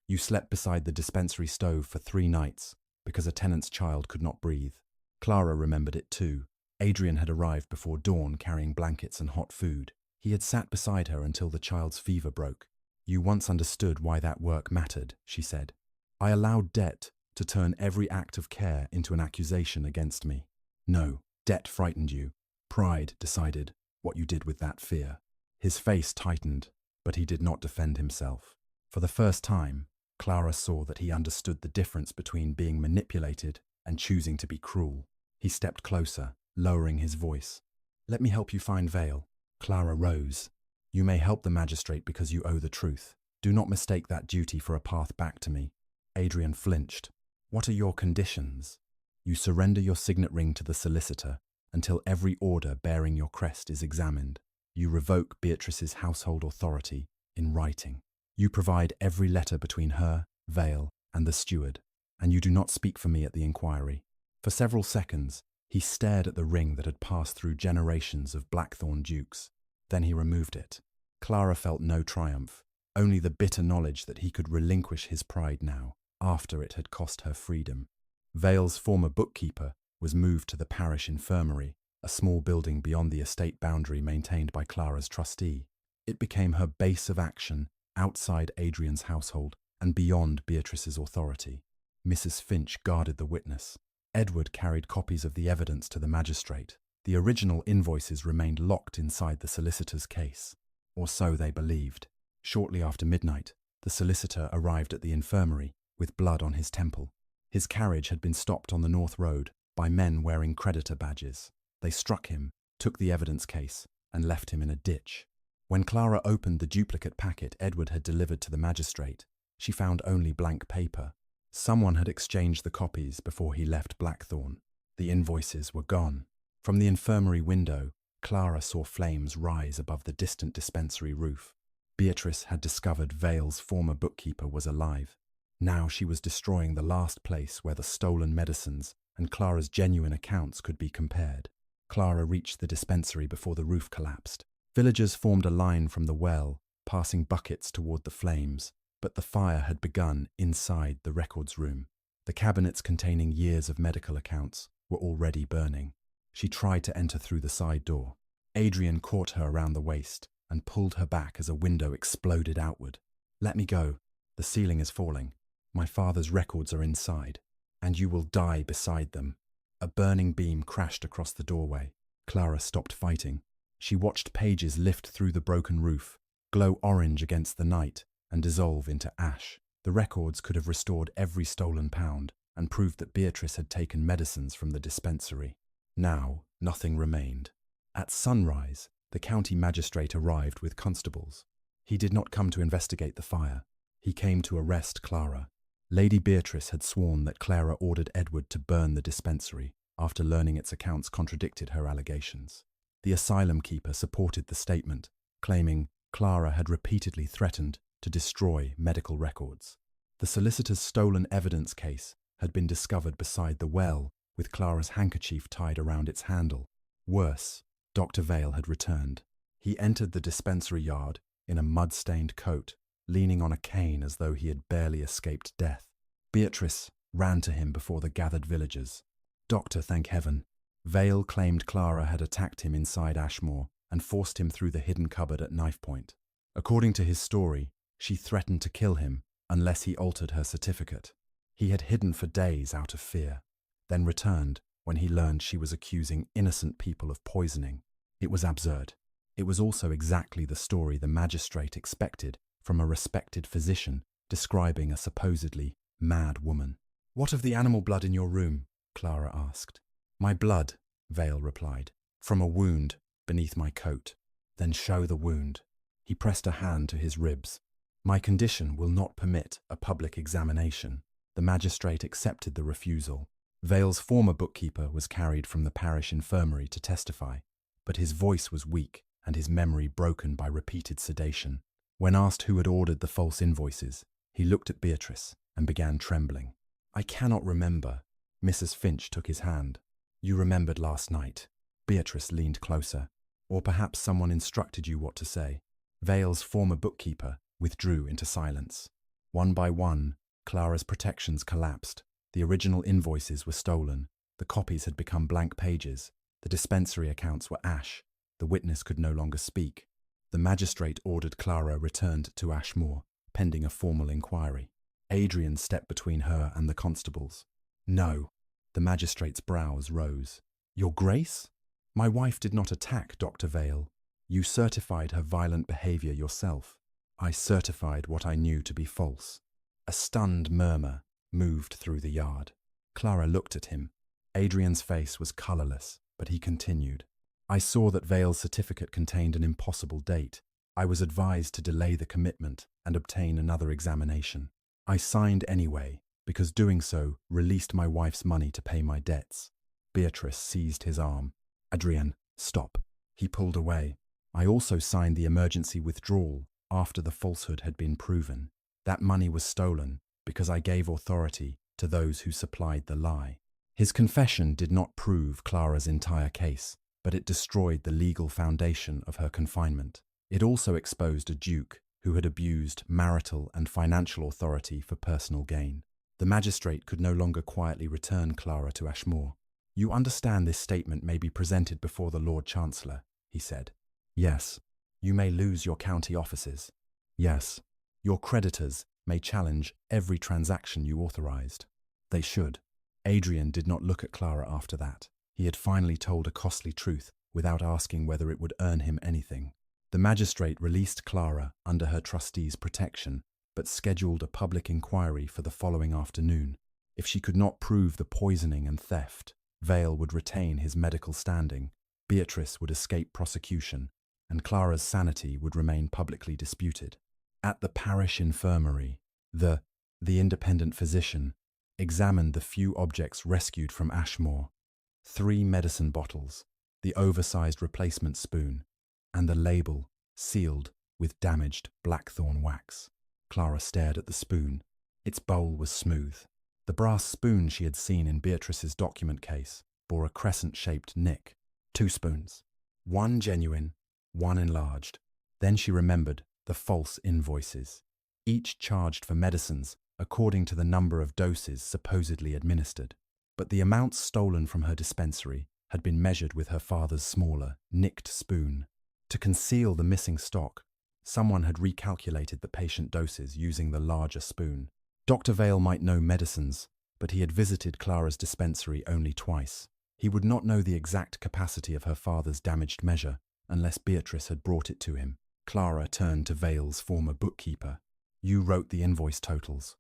"You slept beside the dispensary stove for 3 nights because a tenant's child could not breathe." Clara remembered it too. Adrian had arrived before dawn carrying blankets and hot food. He had sat beside her until the child's fever broke. "You once understood why that work mattered," she said. "I allowed debt to turn every act of care into an accusation against me." "No, debt frightened you. Pride decided what you did with that fear." His face tightened, but he did not defend himself. For the first time, Clara saw that he understood the difference between being manipulated and choosing to be cruel. He stepped closer, lowering his voice. "Let me help you find Vale." Clara rose. "You may help the magistrate because you owe the truth. Do not mistake that duty for a path back to me." Adrian flinched. "What are your conditions?" "You surrender your signet ring to the solicitor until every order bearing your crest is examined. You revoke Beatrice's household authority in writing. You provide every letter between her, Vale, and the steward, and you do not speak for me at the inquiry." For several seconds, he stared at the ring that had passed through generations of Blackthorne dukes. Then he removed it. Clara felt no triumph, only the bitter knowledge that he could relinquish his pride now, after it had cost her freedom. Vale's former bookkeeper was moved to the parish infirmary, a small building beyond the estate boundary maintained by Clara's trustee. It became her base of action outside Adrian's household and beyond Beatrice's authority. Mrs. Finch guarded the witness. Edward carried copies of the evidence to the magistrate. The original invoices remained locked inside the solicitor's case, or so they believed. Shortly after midnight, the solicitor arrived at the infirmary with blood on his temple. His carriage had been stopped on the North Road by men wearing creditor badges. They struck him, took the evidence case, and left him in a ditch. When Clara opened the duplicate packet Edward had delivered to the magistrate, she found only blank paper. Someone had exchanged the copies before he left Blackthorne. The invoices were gone. From the infirmary window, Clara saw flames rise above the distant dispensary roof. Beatrice had discovered Vale's former bookkeeper was alive. Now she was destroying the last place where the stolen medicines and Clara's genuine accounts could be compared. Clara reached the dispensary before the roof collapsed. Villagers formed a line from the well, passing buckets toward the flames, but the fire had begun inside the records room. The cabinets containing years of medical accounts were already burning. She tried to enter through the side door. Adrian caught her around the waist and pulled her back as a window exploded outward. "Let me go. The ceiling is falling. My father's records are inside, and you will die beside them." A burning beam crashed across the doorway. Clara stopped fighting. She watched pages lift through the broken roof, glow orange against the night, and dissolve into ash. The records could have restored every stolen pound and proved that Beatrice had taken medicines from the dispensary. Now, nothing remained. At sunrise, the county magistrate arrived with constables. He did not come to investigate the fire. He came to arrest Clara. Lady Beatrice had sworn that Clara ordered Edward to burn the dispensary after learning its accounts contradicted her allegations. The asylum keeper supported the statement, claiming Clara had repeatedly threatened to destroy medical records. The solicitor's stolen evidence case had been discovered beside the well, with Clara's handkerchief tied around its handle. Worse, Dr. Vale had returned. He entered the dispensary yard in a mud-stained coat, leaning on a cane as though he had barely escaped death. Beatrice ran to him before the gathered villagers. "Doctor, thank heaven." Vale claimed Clara had attacked him inside Ashmoor and forced him through the hidden cupboard at knife point. According to his story, She threatened to kill him unless he altered her certificate. He had hidden for days out of fear, then returned when he learned she was accusing innocent people of poisoning. It was absurd. It was also exactly the story the magistrate expected from a respected physician describing a supposedly mad woman. "What of the animal blood in your room?" Clara asked. "My blood," Vale replied, "from a wound beneath my coat." "Then show the wound." He pressed a hand to his ribs. "My condition will not permit a public examination." The magistrate accepted the refusal. Vale's former bookkeeper was carried from the parish infirmary to testify, but his voice was weak and his memory broken by repeated sedation. When asked who had ordered the false invoices, he looked at Beatrice and began trembling. "I cannot remember." Mrs. Finch took his hand. "You remembered last night." Beatrice leaned closer. "Or perhaps someone instructed you what to say." Vale's former bookkeeper withdrew into silence. One by one, Clara's protections collapsed. The original invoices were stolen. The copies had become blank pages. The dispensary accounts were ash. The witness could no longer speak. The magistrate ordered Clara returned to Ashmoor, pending a formal inquiry. Adrian stepped between her and the constables. "No." The magistrate's brows rose. "Your Grace? My wife did not attack Dr. Vale. You certified her violent behaviour yourself." "I certified what I knew to be false." A stunned murmur moved through the yard. Clara looked at him. Adrian's face was colourless, but he continued. "I saw that Vale's certificate contained an impossible date. I was advised to delay the commitment and obtain another examination. I signed anyway, because doing so released my wife's money to pay my debts." Beatrice seized his arm. "Adrian, stop." He pulled away. "I also signed the emergency withdrawal after the falsehood had been proven. That money was stolen because I gave authority to those who supplied the lie." His confession did not prove Clara's entire case, but it destroyed the legal foundation of her confinement. It also exposed a duke who had abused marital and financial authority for personal gain. The magistrate could no longer quietly return Clara to Ashmoor. "You understand this statement may be presented before the Lord Chancellor," he said. "Yes." "You may lose your county offices." "Yes." "Your creditors may challenge every transaction you authorized." "They should." Adrian did not look at Clara after that. He had finally told a costly truth without asking whether it would earn him anything. The magistrate released Clara under her trustee's protection, but scheduled a public inquiry for the following afternoon. If she could not prove the poisoning and theft, Vale would retain his medical standing, Beatrice would escape prosecution, and Clara's sanity would remain publicly disputed. At the parish infirmary, the independent physician examined the few objects rescued from Ashmoor: 3 medicine bottles, the oversized replacement spoon, and the label sealed with damaged blackthorn wax. Clara stared at the spoon. Its bowl was smooth. The brass spoon she had seen in Beatrice's document case bore a crescent-shaped nick. 2 spoons. 1 genuine, 1 enlarged. Then she remembered the false invoices, each charged for medicines according to the number of doses supposedly administered. But the amounts stolen from her dispensary had been measured with her father's smaller, nicked spoon. To conceal the missing stock, someone had recalculated the patient doses using the larger spoon. Dr. Vale might know medicines, but he had visited Clara's dispensary only twice. He would not know the exact capacity of her father's damaged measure unless Beatrice had brought it to him. Clara turned to Vale's former bookkeeper. "You wrote the invoice totals.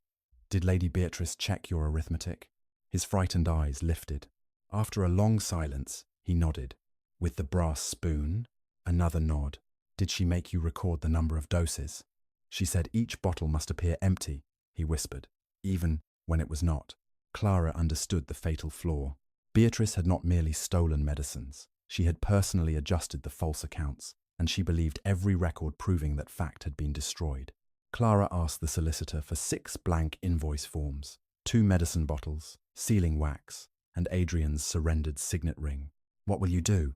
Did Lady Beatrice check your arithmetic?" His frightened eyes lifted. After a long silence, he nodded. "With the brass spoon?" Another nod. "Did she make you record the number of doses?" "She said each bottle must appear empty," he whispered, "even when it was not." Clara understood the fatal flaw. Beatrice had not merely stolen medicines. She had personally adjusted the false accounts, and she believed every record proving that fact had been destroyed. Clara asked the solicitor for 6 blank invoice forms, 2 medicine bottles, sealing wax, and Adrian's surrendered signet ring. "What will you do?"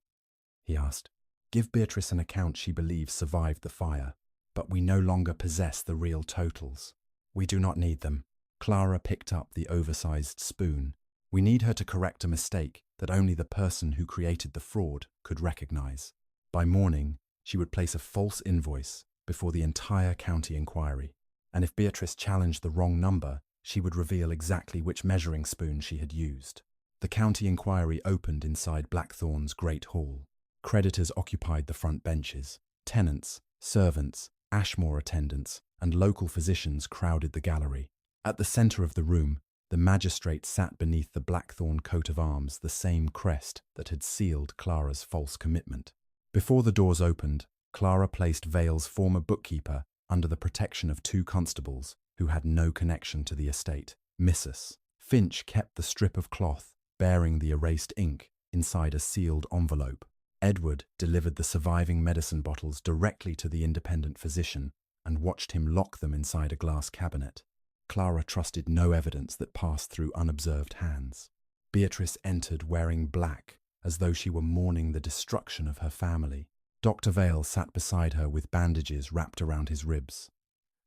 he asked. "Give Beatrice an account she believes survived the fire, but we no longer possess the real totals." "We do not need them." Clara picked up the oversized spoon. "We need her to correct a mistake that only the person who created the fraud could recognize. By morning, she would place a false invoice before the entire county inquiry. and if Beatrice challenged the wrong number, she would reveal exactly which measuring spoon she had used. The county inquiry opened inside Blackthorne's great hall. Creditors occupied the front benches. Tenants, servants, Ashmoor attendants, and local physicians crowded the gallery. At the centre of the room, the magistrate sat beneath the Blackthorne coat of arms, the same crest that had sealed Clara's false commitment. Before the doors opened, Clara placed Vale's former bookkeeper under the protection of 2 constables who had no connection to the estate. Mrs. Finch kept the strip of cloth bearing the erased ink inside a sealed envelope. Edward delivered the surviving medicine bottles directly to the independent physician and watched him lock them inside a glass cabinet. Clara trusted no evidence that passed through unobserved hands. Beatrice entered wearing black, as though she were mourning the destruction of her family. Doctor Vale sat beside her with bandages wrapped around his ribs.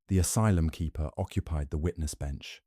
The asylum keeper occupied the witness bench.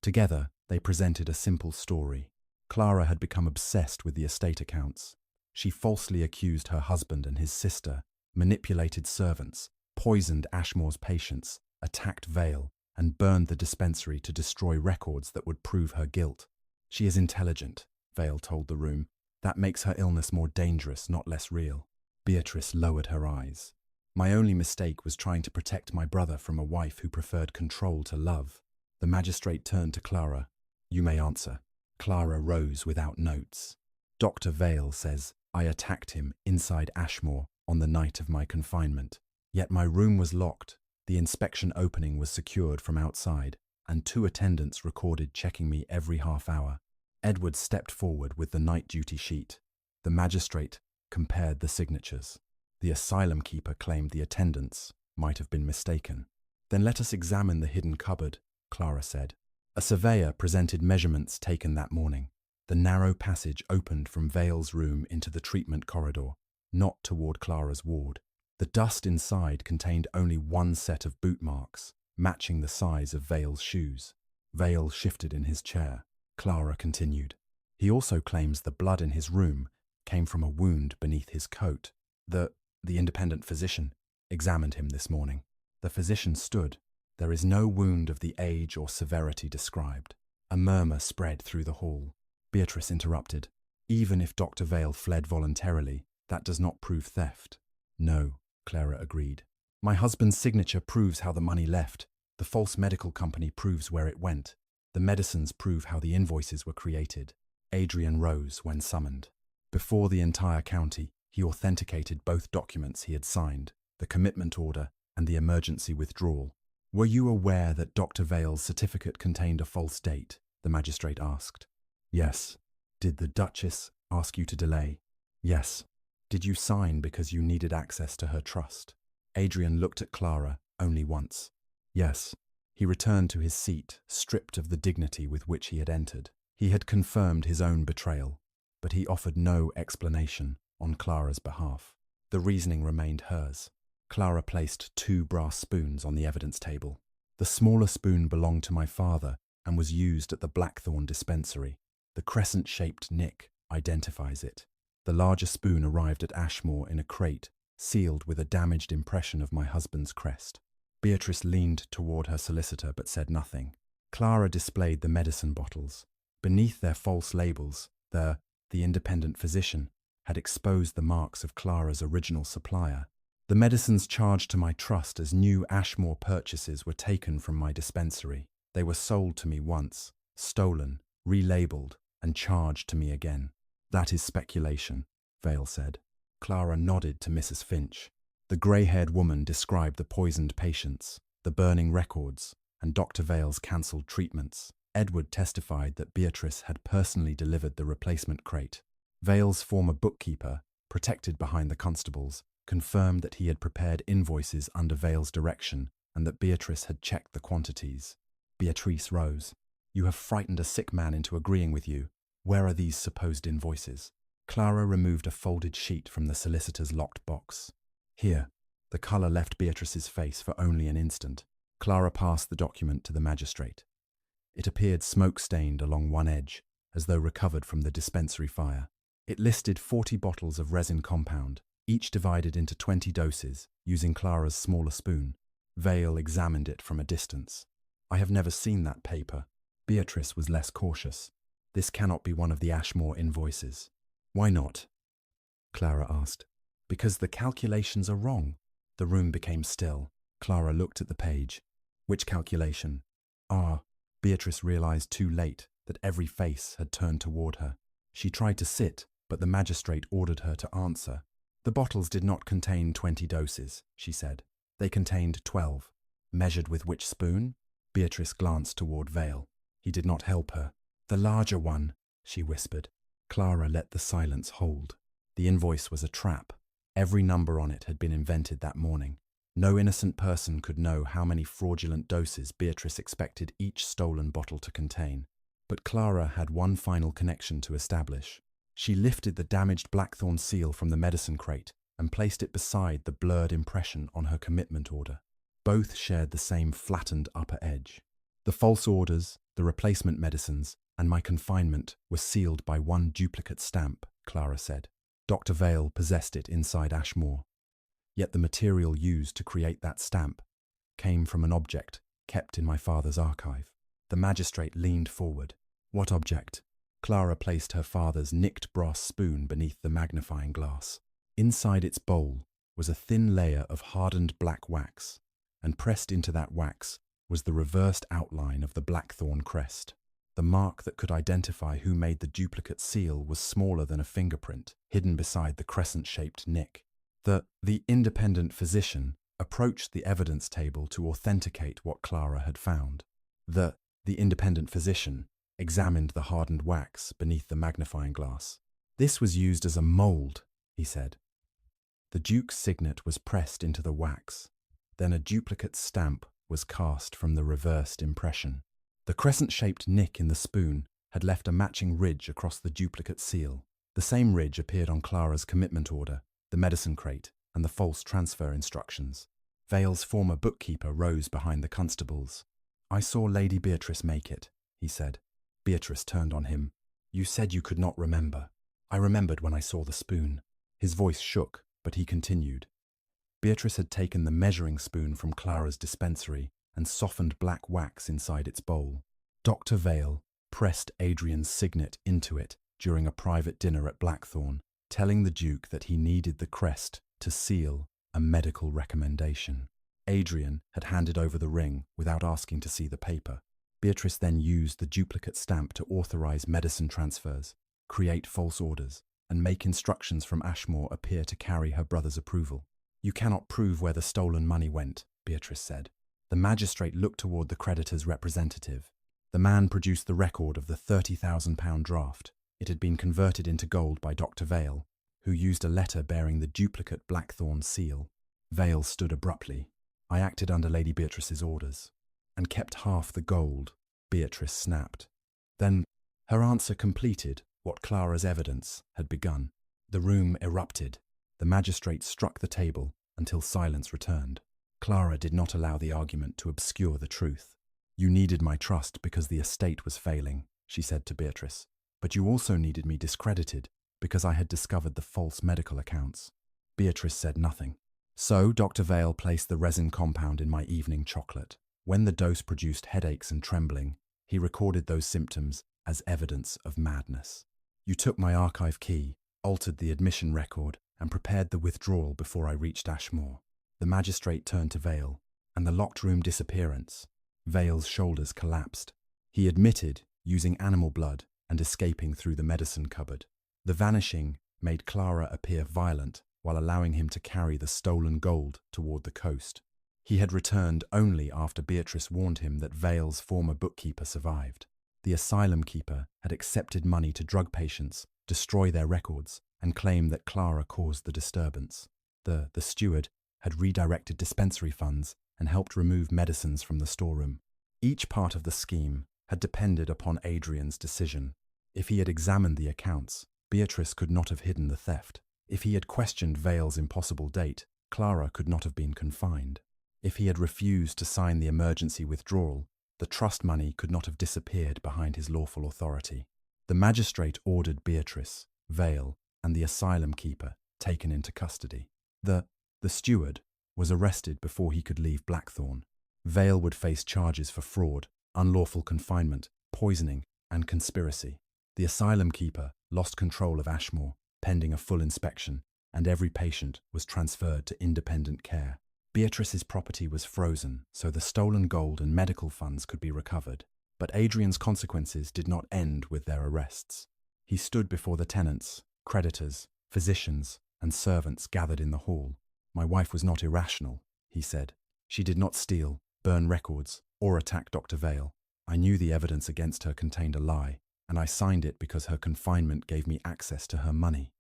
Together, they presented a simple story. Clara had become obsessed with the estate accounts. She falsely accused her husband and his sister, manipulated servants, poisoned Ashmoor's patients, attacked Vale, and burned the dispensary to destroy records that would prove her guilt. She is intelligent, Vale told the room. That makes her illness more dangerous, not less real. Beatrice lowered her eyes. My only mistake was trying to protect my brother from a wife who preferred control to love. The magistrate turned to Clara. You may answer. Clara rose without notes. Dr. Vale says I attacked him inside Ashmoor on the night of my confinement. Yet my room was locked. The inspection opening was secured from outside, and 2 attendants recorded checking me every half hour. Edward stepped forward with the night duty sheet. The magistrate compared the signatures. The asylum keeper claimed the attendants might have been mistaken. Then let us examine the hidden cupboard, Clara said. A surveyor presented measurements taken that morning. The narrow passage opened from Vale's room into the treatment corridor, not toward Clara's ward. The dust inside contained only 1 set of boot marks, matching the size of Vale's shoes. Vale shifted in his chair. Clara continued. He also claims the blood in his room came from a wound beneath his coat. The independent physician examined him this morning. The physician stood. There is no wound of the age or severity described. A murmur spread through the hall. Beatrice interrupted. Even if Dr. Vale fled voluntarily, that does not prove theft. No, Clara agreed. My husband's signature proves how the money left. The false medical company proves where it went. The medicines prove how the invoices were created. Adrian rose when summoned. Before the entire county, he authenticated both documents he had signed, the commitment order and the emergency withdrawal. Were you aware that Dr. Vale's certificate contained a false date? The magistrate asked. Yes. Did the Duchess ask you to delay? Yes. Did you sign because you needed access to her trust? Adrian looked at Clara only once. Yes. He returned to his seat, stripped of the dignity with which he had entered. He had confirmed his own betrayal, but he offered no explanation on Clara's behalf. The reasoning remained hers. Clara placed 2 brass spoons on the evidence table. The smaller spoon belonged to my father and was used at the Blackthorne dispensary. The crescent-shaped nick identifies it. The larger spoon arrived at Ashmoor in a crate, sealed with a damaged impression of my husband's crest. Beatrice leaned toward her solicitor but said nothing. Clara displayed the medicine bottles. Beneath their false labels, the independent physician had exposed the marks of Clara's original supplier. The medicines charged to my trust as new Ashmoor purchases were taken from my dispensary. They were sold to me once, stolen, relabeled, and charged to me again. That is speculation, Vale said. Clara nodded to Mrs. Finch. The grey-haired woman described the poisoned patients, the burning records, and Dr. Vale's cancelled treatments. Edward testified that Beatrice had personally delivered the replacement crate. Vale's former bookkeeper, protected behind the constables, confirmed that he had prepared invoices under Vale's direction and that Beatrice had checked the quantities. Beatrice rose. You have frightened a sick man into agreeing with you. Where are these supposed invoices? Clara removed a folded sheet from the solicitor's locked box. Here. The colour left Beatrice's face for only an instant. Clara passed the document to the magistrate. It appeared smoke-stained along one edge, as though recovered from the dispensary fire. It listed 40 bottles of resin compound, each divided into 20 doses, using Clara's smaller spoon. Vale examined it from a distance. I have never seen that paper. Beatrice was less cautious. This cannot be one of the Ashmoor invoices. Why not? Clara asked. Because the calculations are wrong. The room became still. Clara looked at the page. Which calculation? Beatrice realized too late that every face had turned toward her. She tried to sit, but the magistrate ordered her to answer. The bottles did not contain 20 doses, she said. They contained 12. Measured with which spoon? Beatrice glanced toward Vale. He did not help her. The larger one, she whispered. Clara let the silence hold. The invoice was a trap. Every number on it had been invented that morning. No innocent person could know how many fraudulent doses Beatrice expected each stolen bottle to contain. But Clara had one final connection to establish. She lifted the damaged Blackthorne seal from the medicine crate and placed it beside the blurred impression on her commitment order. Both shared the same flattened upper edge. The false orders, the replacement medicines, and my confinement were sealed by one duplicate stamp, Clara said. Dr. Vale possessed it inside Ashmoor. Yet the material used to create that stamp came from an object kept in my father's archive. The magistrate leaned forward. What object? Clara placed her father's nicked brass spoon beneath the magnifying glass. Inside its bowl was a thin layer of hardened black wax, and pressed into that wax was the reversed outline of the Blackthorne crest. The mark that could identify who made the duplicate seal was smaller than a fingerprint, hidden beside the crescent-shaped nick. The independent physician approached the evidence table to authenticate what Clara had found. The independent physician examined the hardened wax beneath the magnifying glass. This was used as a mold, he said. The Duke's signet was pressed into the wax. Then a duplicate stamp was cast from the reversed impression. The crescent-shaped nick in the spoon had left a matching ridge across the duplicate seal. The same ridge appeared on Clara's commitment order, the medicine crate, and the false transfer instructions. Vale's former bookkeeper rose behind the constables. I saw Lady Beatrice make it, he said. Beatrice turned on him. You said you could not remember. I remembered when I saw the spoon. His voice shook, but he continued. Beatrice had taken the measuring spoon from Clara's dispensary and softened black wax inside its bowl. Dr. Vale pressed Adrian's signet into it during a private dinner at Blackthorne, telling the Duke that he needed the crest to seal a medical recommendation. Adrian had handed over the ring without asking to see the paper. Beatrice then used the duplicate stamp to authorize medicine transfers, create false orders, and make instructions from Ashmoor appear to carry her brother's approval. You cannot prove where the stolen money went, Beatrice said. The magistrate looked toward the creditor's representative. The man produced the record of the £30,000 draft. It had been converted into gold by Doctor Vale, who used a letter bearing the duplicate Blackthorne seal. Vale stood abruptly. I acted under Lady Beatrice's orders, and kept half the gold, Beatrice snapped. Then her answer completed what Clara's evidence had begun. The room erupted. The magistrate struck the table until silence returned. Clara did not allow the argument to obscure the truth. You needed my trust because the estate was failing, she said to Beatrice. But you also needed me discredited because I had discovered the false medical accounts. Beatrice said nothing. So Dr. Vale placed the resin compound in my evening chocolate. When the dose produced headaches and trembling, he recorded those symptoms as evidence of madness. You took my archive key, altered the admission record, and prepared the withdrawal before I reached Ashmoor. The magistrate turned to Vale, and the locked room disappearance. Vale's shoulders collapsed. He admitted using animal blood and escaping through the medicine cupboard. The vanishing made Clara appear violent while allowing him to carry the stolen gold toward the coast. He had returned only after Beatrice warned him that Vale's former bookkeeper survived. The asylum keeper had accepted money to drug patients, destroy their records, and claim that Clara caused the disturbance. The steward had redirected dispensary funds and helped remove medicines from the storeroom. Each part of the scheme had depended upon Adrian's decision. If he had examined the accounts, Beatrice could not have hidden the theft. If he had questioned Vale's impossible date, Clara could not have been confined. If he had refused to sign the emergency withdrawal, the trust money could not have disappeared behind his lawful authority. The magistrate ordered Beatrice, Vale, and the asylum keeper taken into custody. The steward was arrested before he could leave Blackthorne. Vale would face charges for fraud, unlawful confinement, poisoning, and conspiracy. The asylum keeper lost control of Ashmoor, pending a full inspection, and every patient was transferred to independent care. Beatrice's property was frozen, so the stolen gold and medical funds could be recovered. But Adrian's consequences did not end with their arrests. He stood before the tenants, creditors, physicians, and servants gathered in the hall. "My wife was not irrational," he said. "She did not steal, burn records, or attack Dr. Vale. I knew the evidence against her contained a lie, and I signed it because her confinement gave me access to her money."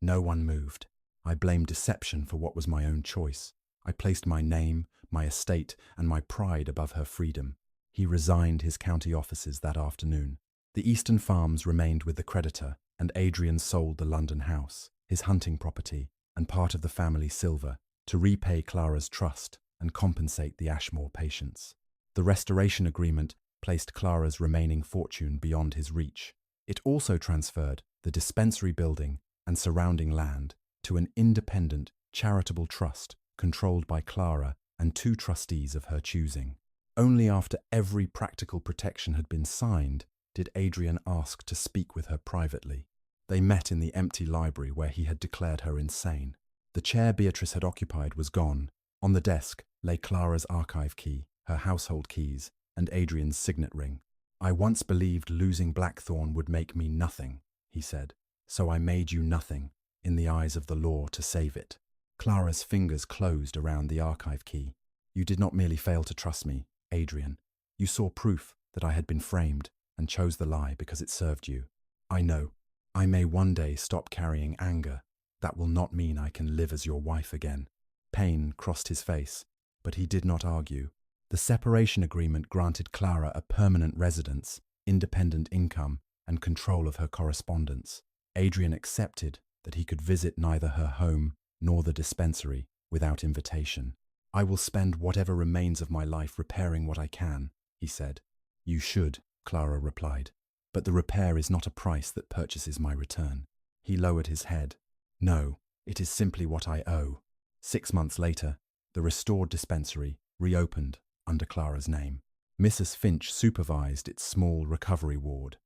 No one moved. I blamed deception for what was my own choice. I placed my name, my estate, and my pride above her freedom. He resigned his county offices that afternoon. The Eastern farms remained with the creditor, and Adrian sold the London house, his hunting property, and part of the family silver, to repay Clara's trust and compensate the Ashmoor patients. The restoration agreement placed Clara's remaining fortune beyond his reach. It also transferred the dispensary building and surrounding land to an independent, charitable trust controlled by Clara and 2 trustees of her choosing. Only after every practical protection had been signed did Adrian ask to speak with her privately. They met in the empty library where he had declared her insane. The chair Beatrice had occupied was gone. On the desk lay Clara's archive key, her household keys, and Adrian's signet ring. "I once believed losing Blackthorne would make me nothing," he said. "So I made you nothing, in the eyes of the law, to save it." Clara's fingers closed around the archive key. "You did not merely fail to trust me, Adrian. You saw proof that I had been framed and chose the lie because it served you. I know. I may one day stop carrying anger. That will not mean I can live as your wife again." Pain crossed his face, but he did not argue. The separation agreement granted Clara a permanent residence, independent income, and control of her correspondence. Adrian accepted that he could visit neither her home nor the dispensary without invitation. "I will spend whatever remains of my life repairing what I can," he said. "You should," Clara replied, "but the repair is not a price that purchases my return." He lowered his head. "No, it is simply what I owe." 6 months later, the restored dispensary reopened under Clara's name. Mrs. Finch supervised its small recovery ward.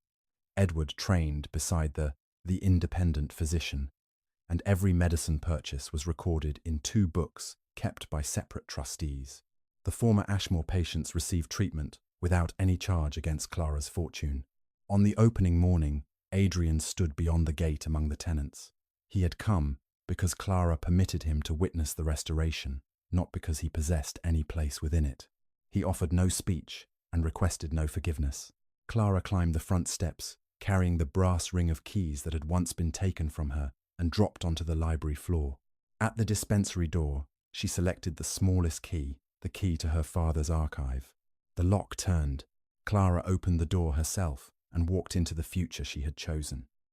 Edward trained beside the independent physician, and every medicine purchase was recorded in 2 books kept by separate trustees. The former Ashmoor patients received treatment without any charge against Clara's fortune. On the opening morning, Adrian stood beyond the gate among the tenants. He had come because Clara permitted him to witness the restoration, not because he possessed any place within it. He offered no speech and requested no forgiveness. Clara climbed the front steps, carrying the brass ring of keys that had once been taken from her, and dropped onto the library floor. At the dispensary door, she selected the smallest key, the key to her father's archive. The lock turned. Clara opened the door herself and walked into the future she had chosen.